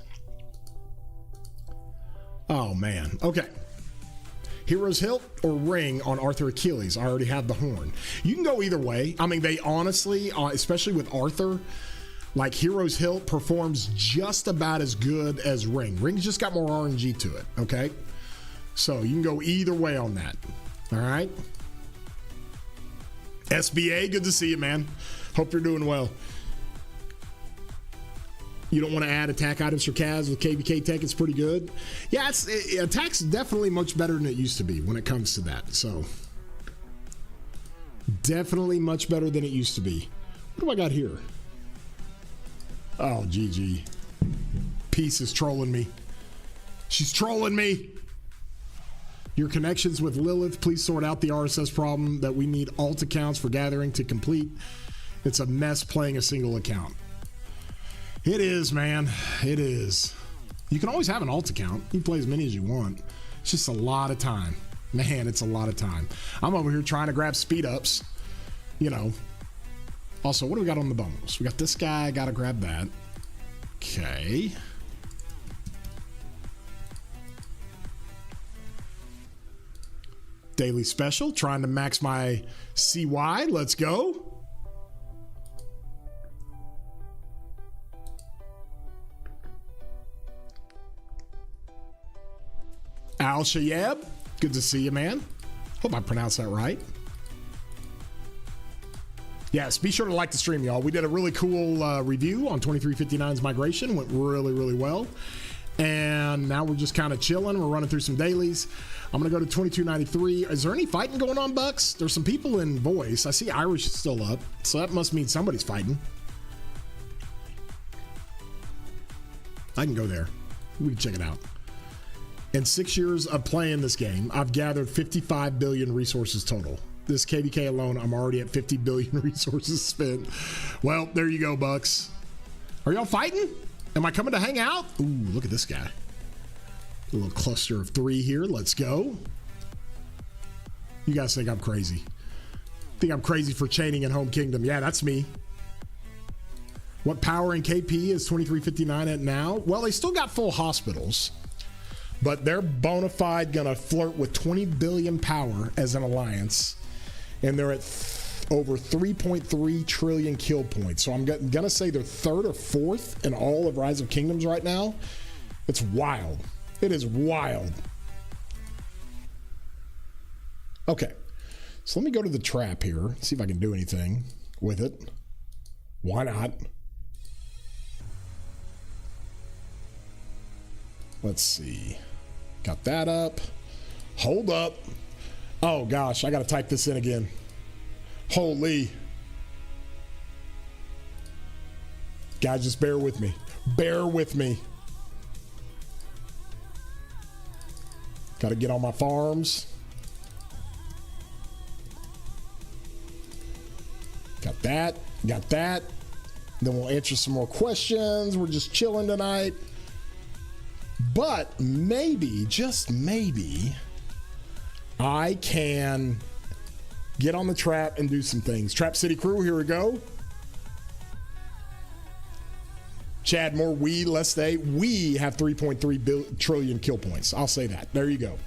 Oh, man. Okay. Hero's hilt or ring on Arthur Achilles. I already have the horn. You can go either way. I mean, they honestly, especially with Arthur, like Hero's hilt performs just about as good as ring. Ring's just got more RNG to it, okay? So you can go either way on that, all right? SBA, good to see you, man. Hope you're doing well. You don't want to add attack items for Kaz with KVK tech. It's pretty good. Yeah, attack's definitely much better than it used to be when it comes to that. So definitely much better than it used to be. What do I got here? Oh, GG. Peace is trolling me. She's trolling me. Your connections with Lilith, please sort out the RSS problem that we need alt accounts for gathering to complete. It's a mess playing a single account. It is, man. It is. You can always have an alt account. You can play as many as you want. It's just a lot of time. Man, it's a lot of time. I'm over here trying to grab speed ups. You know. Also, what do we got on the bundles? We got this guy. Got to grab that. Okay. Daily special. Trying to max my CY. Let's go. Al Shayeb, good to see you, man. Hope I pronounced that right. Yes, be sure to like the stream, y'all. We did a really cool review on 2359's migration. Went really, really well. And now we're just kind of chilling. We're running through some dailies. I'm going to go to 2293. Is there any fighting going on, Bucks? There's some people in voice. I see Irish is still up, so that must mean somebody's fighting. I can go there. We can check it out. In 6 years of playing this game, I've gathered 55 billion resources total. This KVK alone, I'm already at 50 billion resources spent. Well, there you go, Bucks. Are y'all fighting? Am I coming to hang out? Ooh, look at this guy. A little cluster of 3 here. Let's go. You guys think I'm crazy. Think I'm crazy for chaining in Home Kingdom. Yeah, that's me. What power in KP is 2359 at now? Well, they still got full hospitals. But they're bona fide gonna flirt with 20 billion power as an alliance, and they're at over 3.3 trillion kill points. So I'm gonna say they're third or fourth in all of Rise of Kingdoms right now. It's wild. It is wild. Okay, so let me go to the trap here, see if I can do anything with it. Why not? Let's see. Got that up. Hold up. Oh gosh, I gotta type this in again. Holy. Guys, just bear with me. Bear with me. Gotta get on my farms. Got that. Got that. Then we'll answer some more questions. We're just chilling tonight. But maybe, just maybe, I can get on the trap and do some things. Trap City crew, here we go. Chad, more we, less they. We have 3.3 trillion kill points. I'll say that. There you go.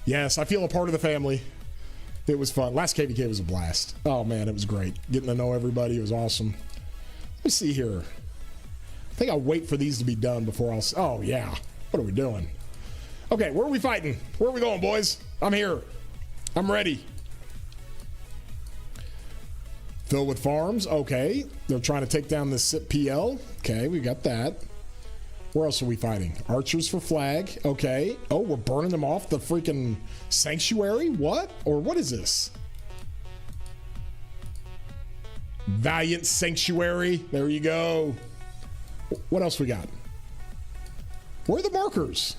Yes, I feel a part of the family. It was fun. Last KVK was a blast. Oh, man, it was great. Getting to know everybody. It was awesome. Let me see here. I think I'll wait for these to be done before I'll... Oh, yeah. What are we doing? Okay, where are we fighting? Where are we going, boys? I'm here. I'm ready. Fill with farms. Okay. They're trying to take down this SIP PL. Okay, we got that. Where else are we fighting? Archers for flag. Okay. Oh, we're burning them off the freaking sanctuary? What? Or what is this? Valiant Sanctuary. There you go. What else we got? Where are the markers?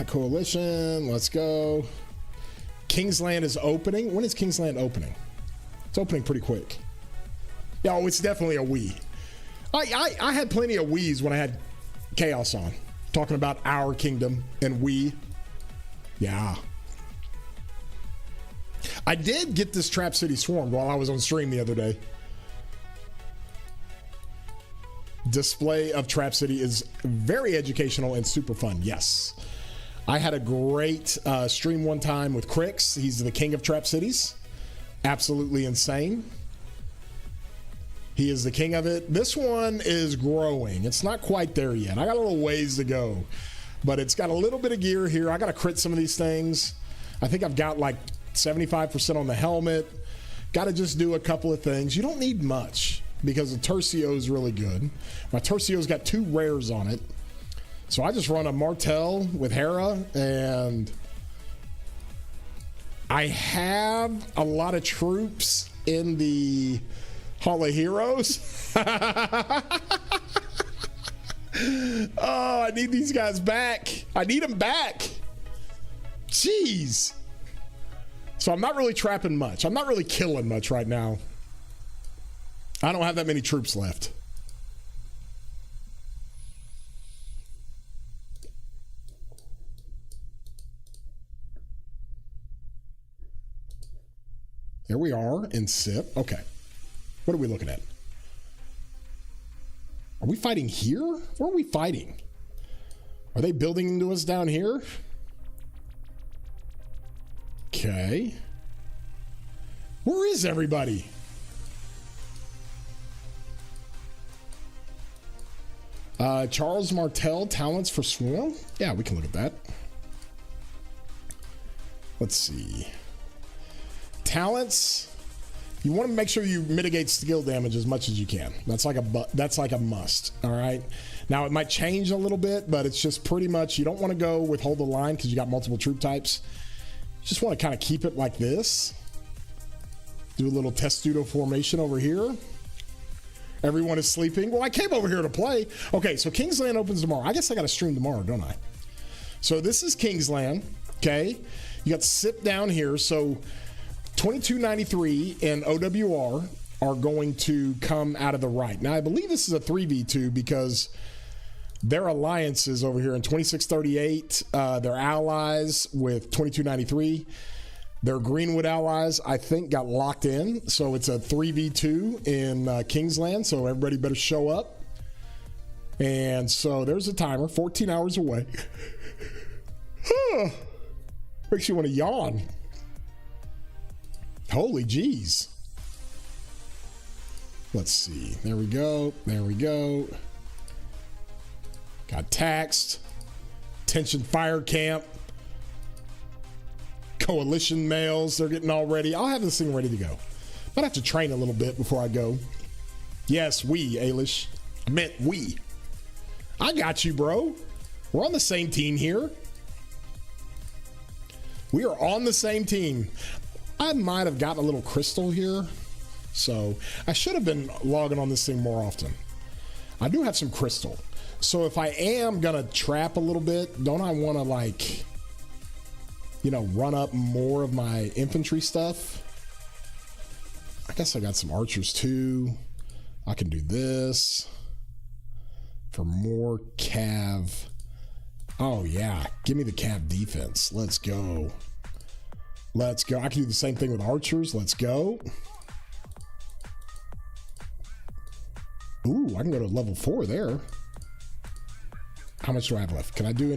Coalition, let's go. Kingsland is opening. When is Kingsland opening? It's opening pretty quick. Yeah, oh, it's definitely a we. I had plenty of we's when I had Chaos on. Talking about our kingdom and we. Yeah. I did get this Trap City swarmed while I was on stream the other day. Display of Trap City is very educational and super fun. Yes. I had a great stream one time with Crix. He's the king of Trap Cities. Absolutely insane. He is the king of it. This one is growing. It's not quite there yet. I got a little ways to go, but it's got a little bit of gear here. I got to crit some of these things. I think I've got like 75% on the helmet. Got to just do a couple of things. You don't need much because the Tercio is really good. My Tercio's got 2 rares on it. So I just run a Martel with Hera, and I have a lot of troops in the Hall of Heroes. Oh, I need these guys back. I need them back. Jeez. So I'm not really trapping much. I'm not really killing much right now. I don't have that many troops left. There we are in SIP. Okay. What are we looking at? Are we fighting here? Where are we fighting? Are they building into us down here? Okay. Where is everybody? Charles Martel, talents for Swarm? Yeah, we can look at that. Let's see. Talents. You want to make sure you mitigate skill damage as much as you can. That's like a must. All right. Now it might change a little bit, but it's just pretty much you don't want to go with hold the line because you got multiple troop types. You just want to kind of keep it like this. Do a little testudo formation over here. Everyone is sleeping. Well, I came over here to play. Okay, so Kingsland opens tomorrow. I guess I got to stream tomorrow, don't I? So this is Kingsland. Okay, you got SIP down here. So 2293 and OWR are going to come out of the right. Now, I believe this is a 3v2 because their alliances over here in 2638, their allies with 2293, their Greenwood allies, I think, got locked in. So it's a 3v2 in Kingsland. So everybody better show up. And so there's a timer, 14 hours away. Makes you want to yawn. Holy jeez. Let's see. There we go. There we go. Got taxed. Tension fire camp. Coalition males. They're getting all ready. I'll have this thing ready to go. Might have to train a little bit before I go. Yes, we, Hellish. I meant we. I got you, bro. We're on the same team here. We are on the same team. I might have gotten a little crystal here. So I should have been logging on this thing more often. I do have some crystal. So if I am going to trap a little bit, don't I want to like, you know, run up more of my infantry stuff? I guess I got some archers too. I can do this for more cav. Oh yeah, give me the cav defense. Let's go. Let's go. I can do the same thing with archers. Let's go. Ooh, I can go to level 4 there. How much do I have left? Can I do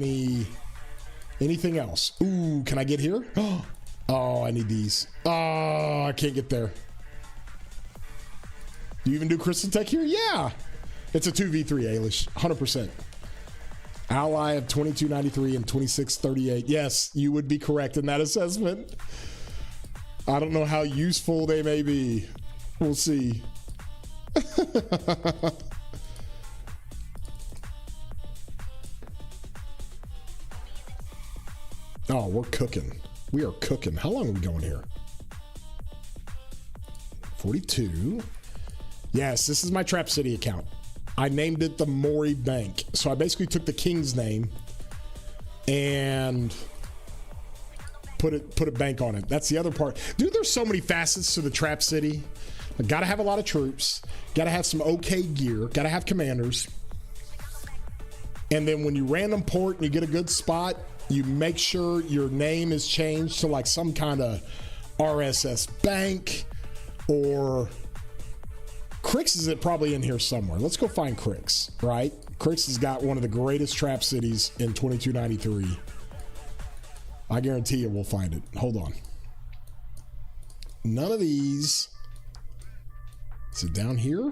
anything else? Ooh, can I get here? Oh, I need these. Oh, I can't get there. Do you even do Crystal Tech here? Yeah. It's a 2v3, Hellish. 100%. Ally of 2293 and 2638. Yes, you would be correct in that assessment. I don't know how useful they may be. We'll see. Oh, we're cooking. We are cooking. How long are we going here? 42. Yes, this is my Trap City account. I named it the Mori Bank. So I basically took the king's name and put a bank on it. That's the other part. Dude, there's so many facets to the Trap City. I gotta have a lot of troops. Gotta have some okay gear. Gotta have commanders. And then when you random port and you get a good spot, you make sure your name is changed to like some kind of RSS bank, or Crix is probably in here somewhere. Let's go find Crix, right? Crix has got one of the greatest trap cities in 2293. I guarantee you we'll find it. Hold on. None of these. Is it down here?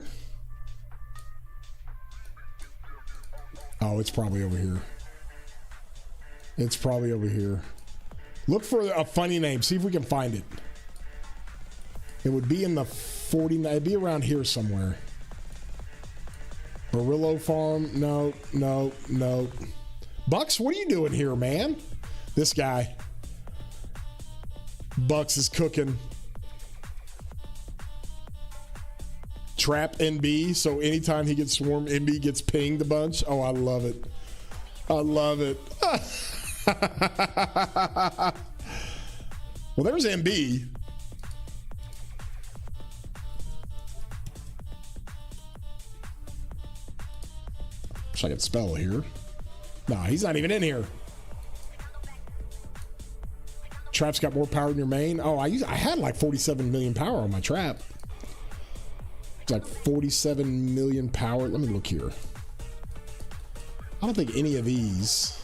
Oh, it's probably over here. It's probably over here. Look for a funny name. See if we can find it. It would be in the 49. It'd be around here somewhere. Barillo Farm. No, no, no. Bucks, what are you doing here, man? This guy. Bucks is cooking. Trap NB. So anytime he gets swarmed, NB gets pinged a bunch. Oh, I love it. I love it. Well, there's MB. Wish I could spell here. Nah, he's not even in here. Trap's got more power than your main. Oh, I had like 47 million power on my trap. It's like 47 million power. Let me look here. I don't think any of these.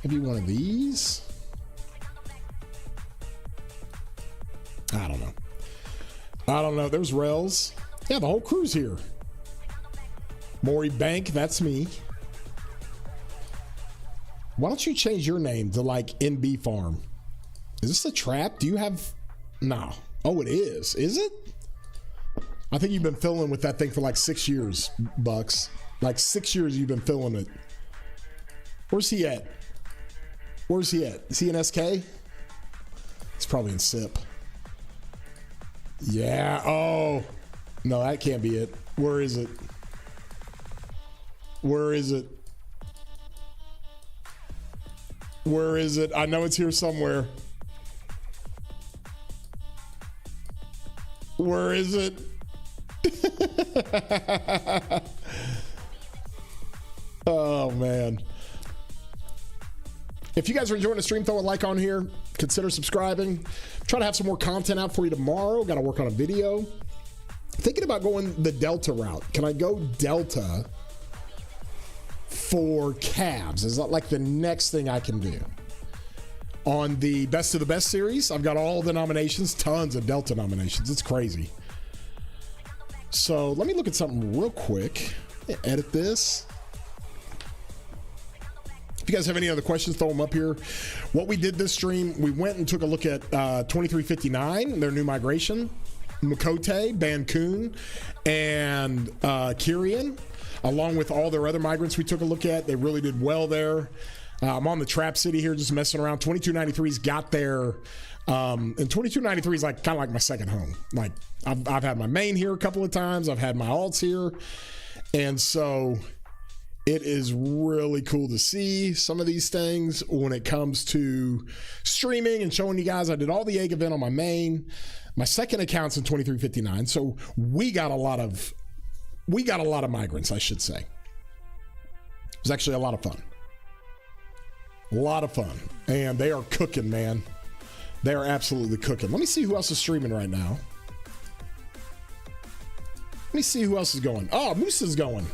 Maybe one of these. I don't know. I don't know. There's Rels. Yeah, the whole crew's here. Maury Bank, that's me. Why don't you change your name to like NB Farm? Is this a trap? Do you have... No. Oh, it is. Is it? I think you've been filling with that thing for like 6 years, Bucks. Like 6 years you've been filling it. Where's he at? Where's he at? Is he in SK? He's probably in SIP. Yeah. Oh. No, that can't be it. Where is it? Where is it? Where is it? I know it's here somewhere. Where is it? Oh, man. If you guys are enjoying the stream, throw a like on here. Consider subscribing. Try to have some more content out for you tomorrow. Got to work on a video. Thinking about going the Delta route. Can I go Delta for calves? Is that like the next thing I can do? On the Best of the Best series, I've got all the nominations, tons of Delta nominations. It's crazy. So let me look at something real quick. Edit this. If you guys have any other questions, throw them up here. What we did this stream, we went and took a look at 2359, their new migration, Mocote, Bancoon, and Kyrian, along with all their other migrants we took a look at. They really did well there. I'm on the Trap City here just messing around. 2293's got their... and 2293 is like kind of like my second home. Like I've had my main here a couple of times. I've had my alts here. And so... it is really cool to see some of these things when it comes to streaming and showing you guys. I did all the egg event on my main. My second account's in 2359. So we got a lot of migrants, I should say. It was actually a lot of fun. A lot of fun. And they are cooking, man. They are absolutely cooking. Let me see who else is streaming right now. Let me see who else is going. Oh, Moose is going.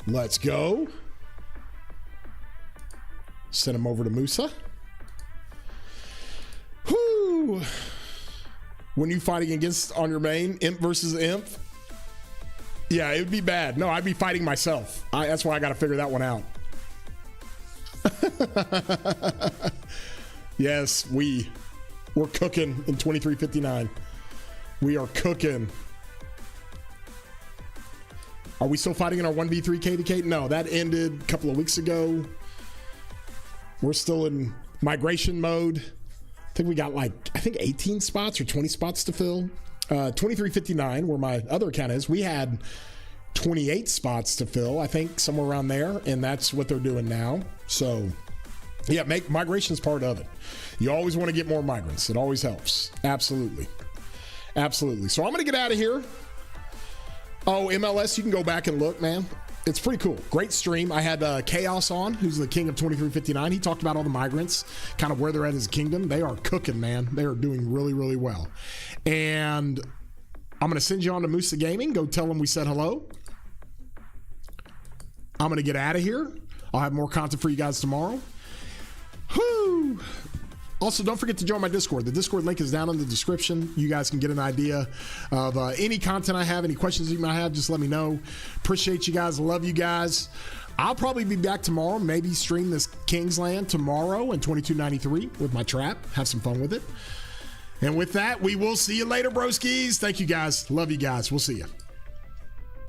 Let's go. Send him over to Musa. Whoo! When you fighting against on your main, Imp versus Imp. Yeah, it would be bad. No, I'd be fighting myself. That's why I got to figure that one out. Yes, we're cooking in 2359. We are cooking. Are we still fighting in our 1v3 KDK? No, that ended a couple of weeks ago. We're still in migration mode. I think we got like, 18 spots or 20 spots to fill. 2359, where my other account is, we had 28 spots to fill, I think, somewhere around there, and that's what they're doing now. So, yeah, make migration's part of it. You always want to get more migrants. It always helps. Absolutely. Absolutely. So I'm going to get out of here. Oh, MLS, you can go back and look, man. It's pretty cool. Great stream. I had Chaos on, who's the king of 2359. He talked about all the migrants, kind of where they're at as a kingdom. They are cooking, man. They are doing really, really well. And I'm going to send you on to Musa Gaming. Go tell them we said hello. I'm going to get out of here. I'll have more content for you guys tomorrow. Whoo! Also, don't forget to join my Discord. The Discord link is down in the description. You guys can get an idea of any content I have, any questions you might have, just let me know. Appreciate you guys. Love you guys. I'll probably be back tomorrow, maybe stream this Kingsland tomorrow in 2293 with my trap. Have some fun with it. And with that, we will see you later, broskies. Thank you guys. Love you guys. We'll see you.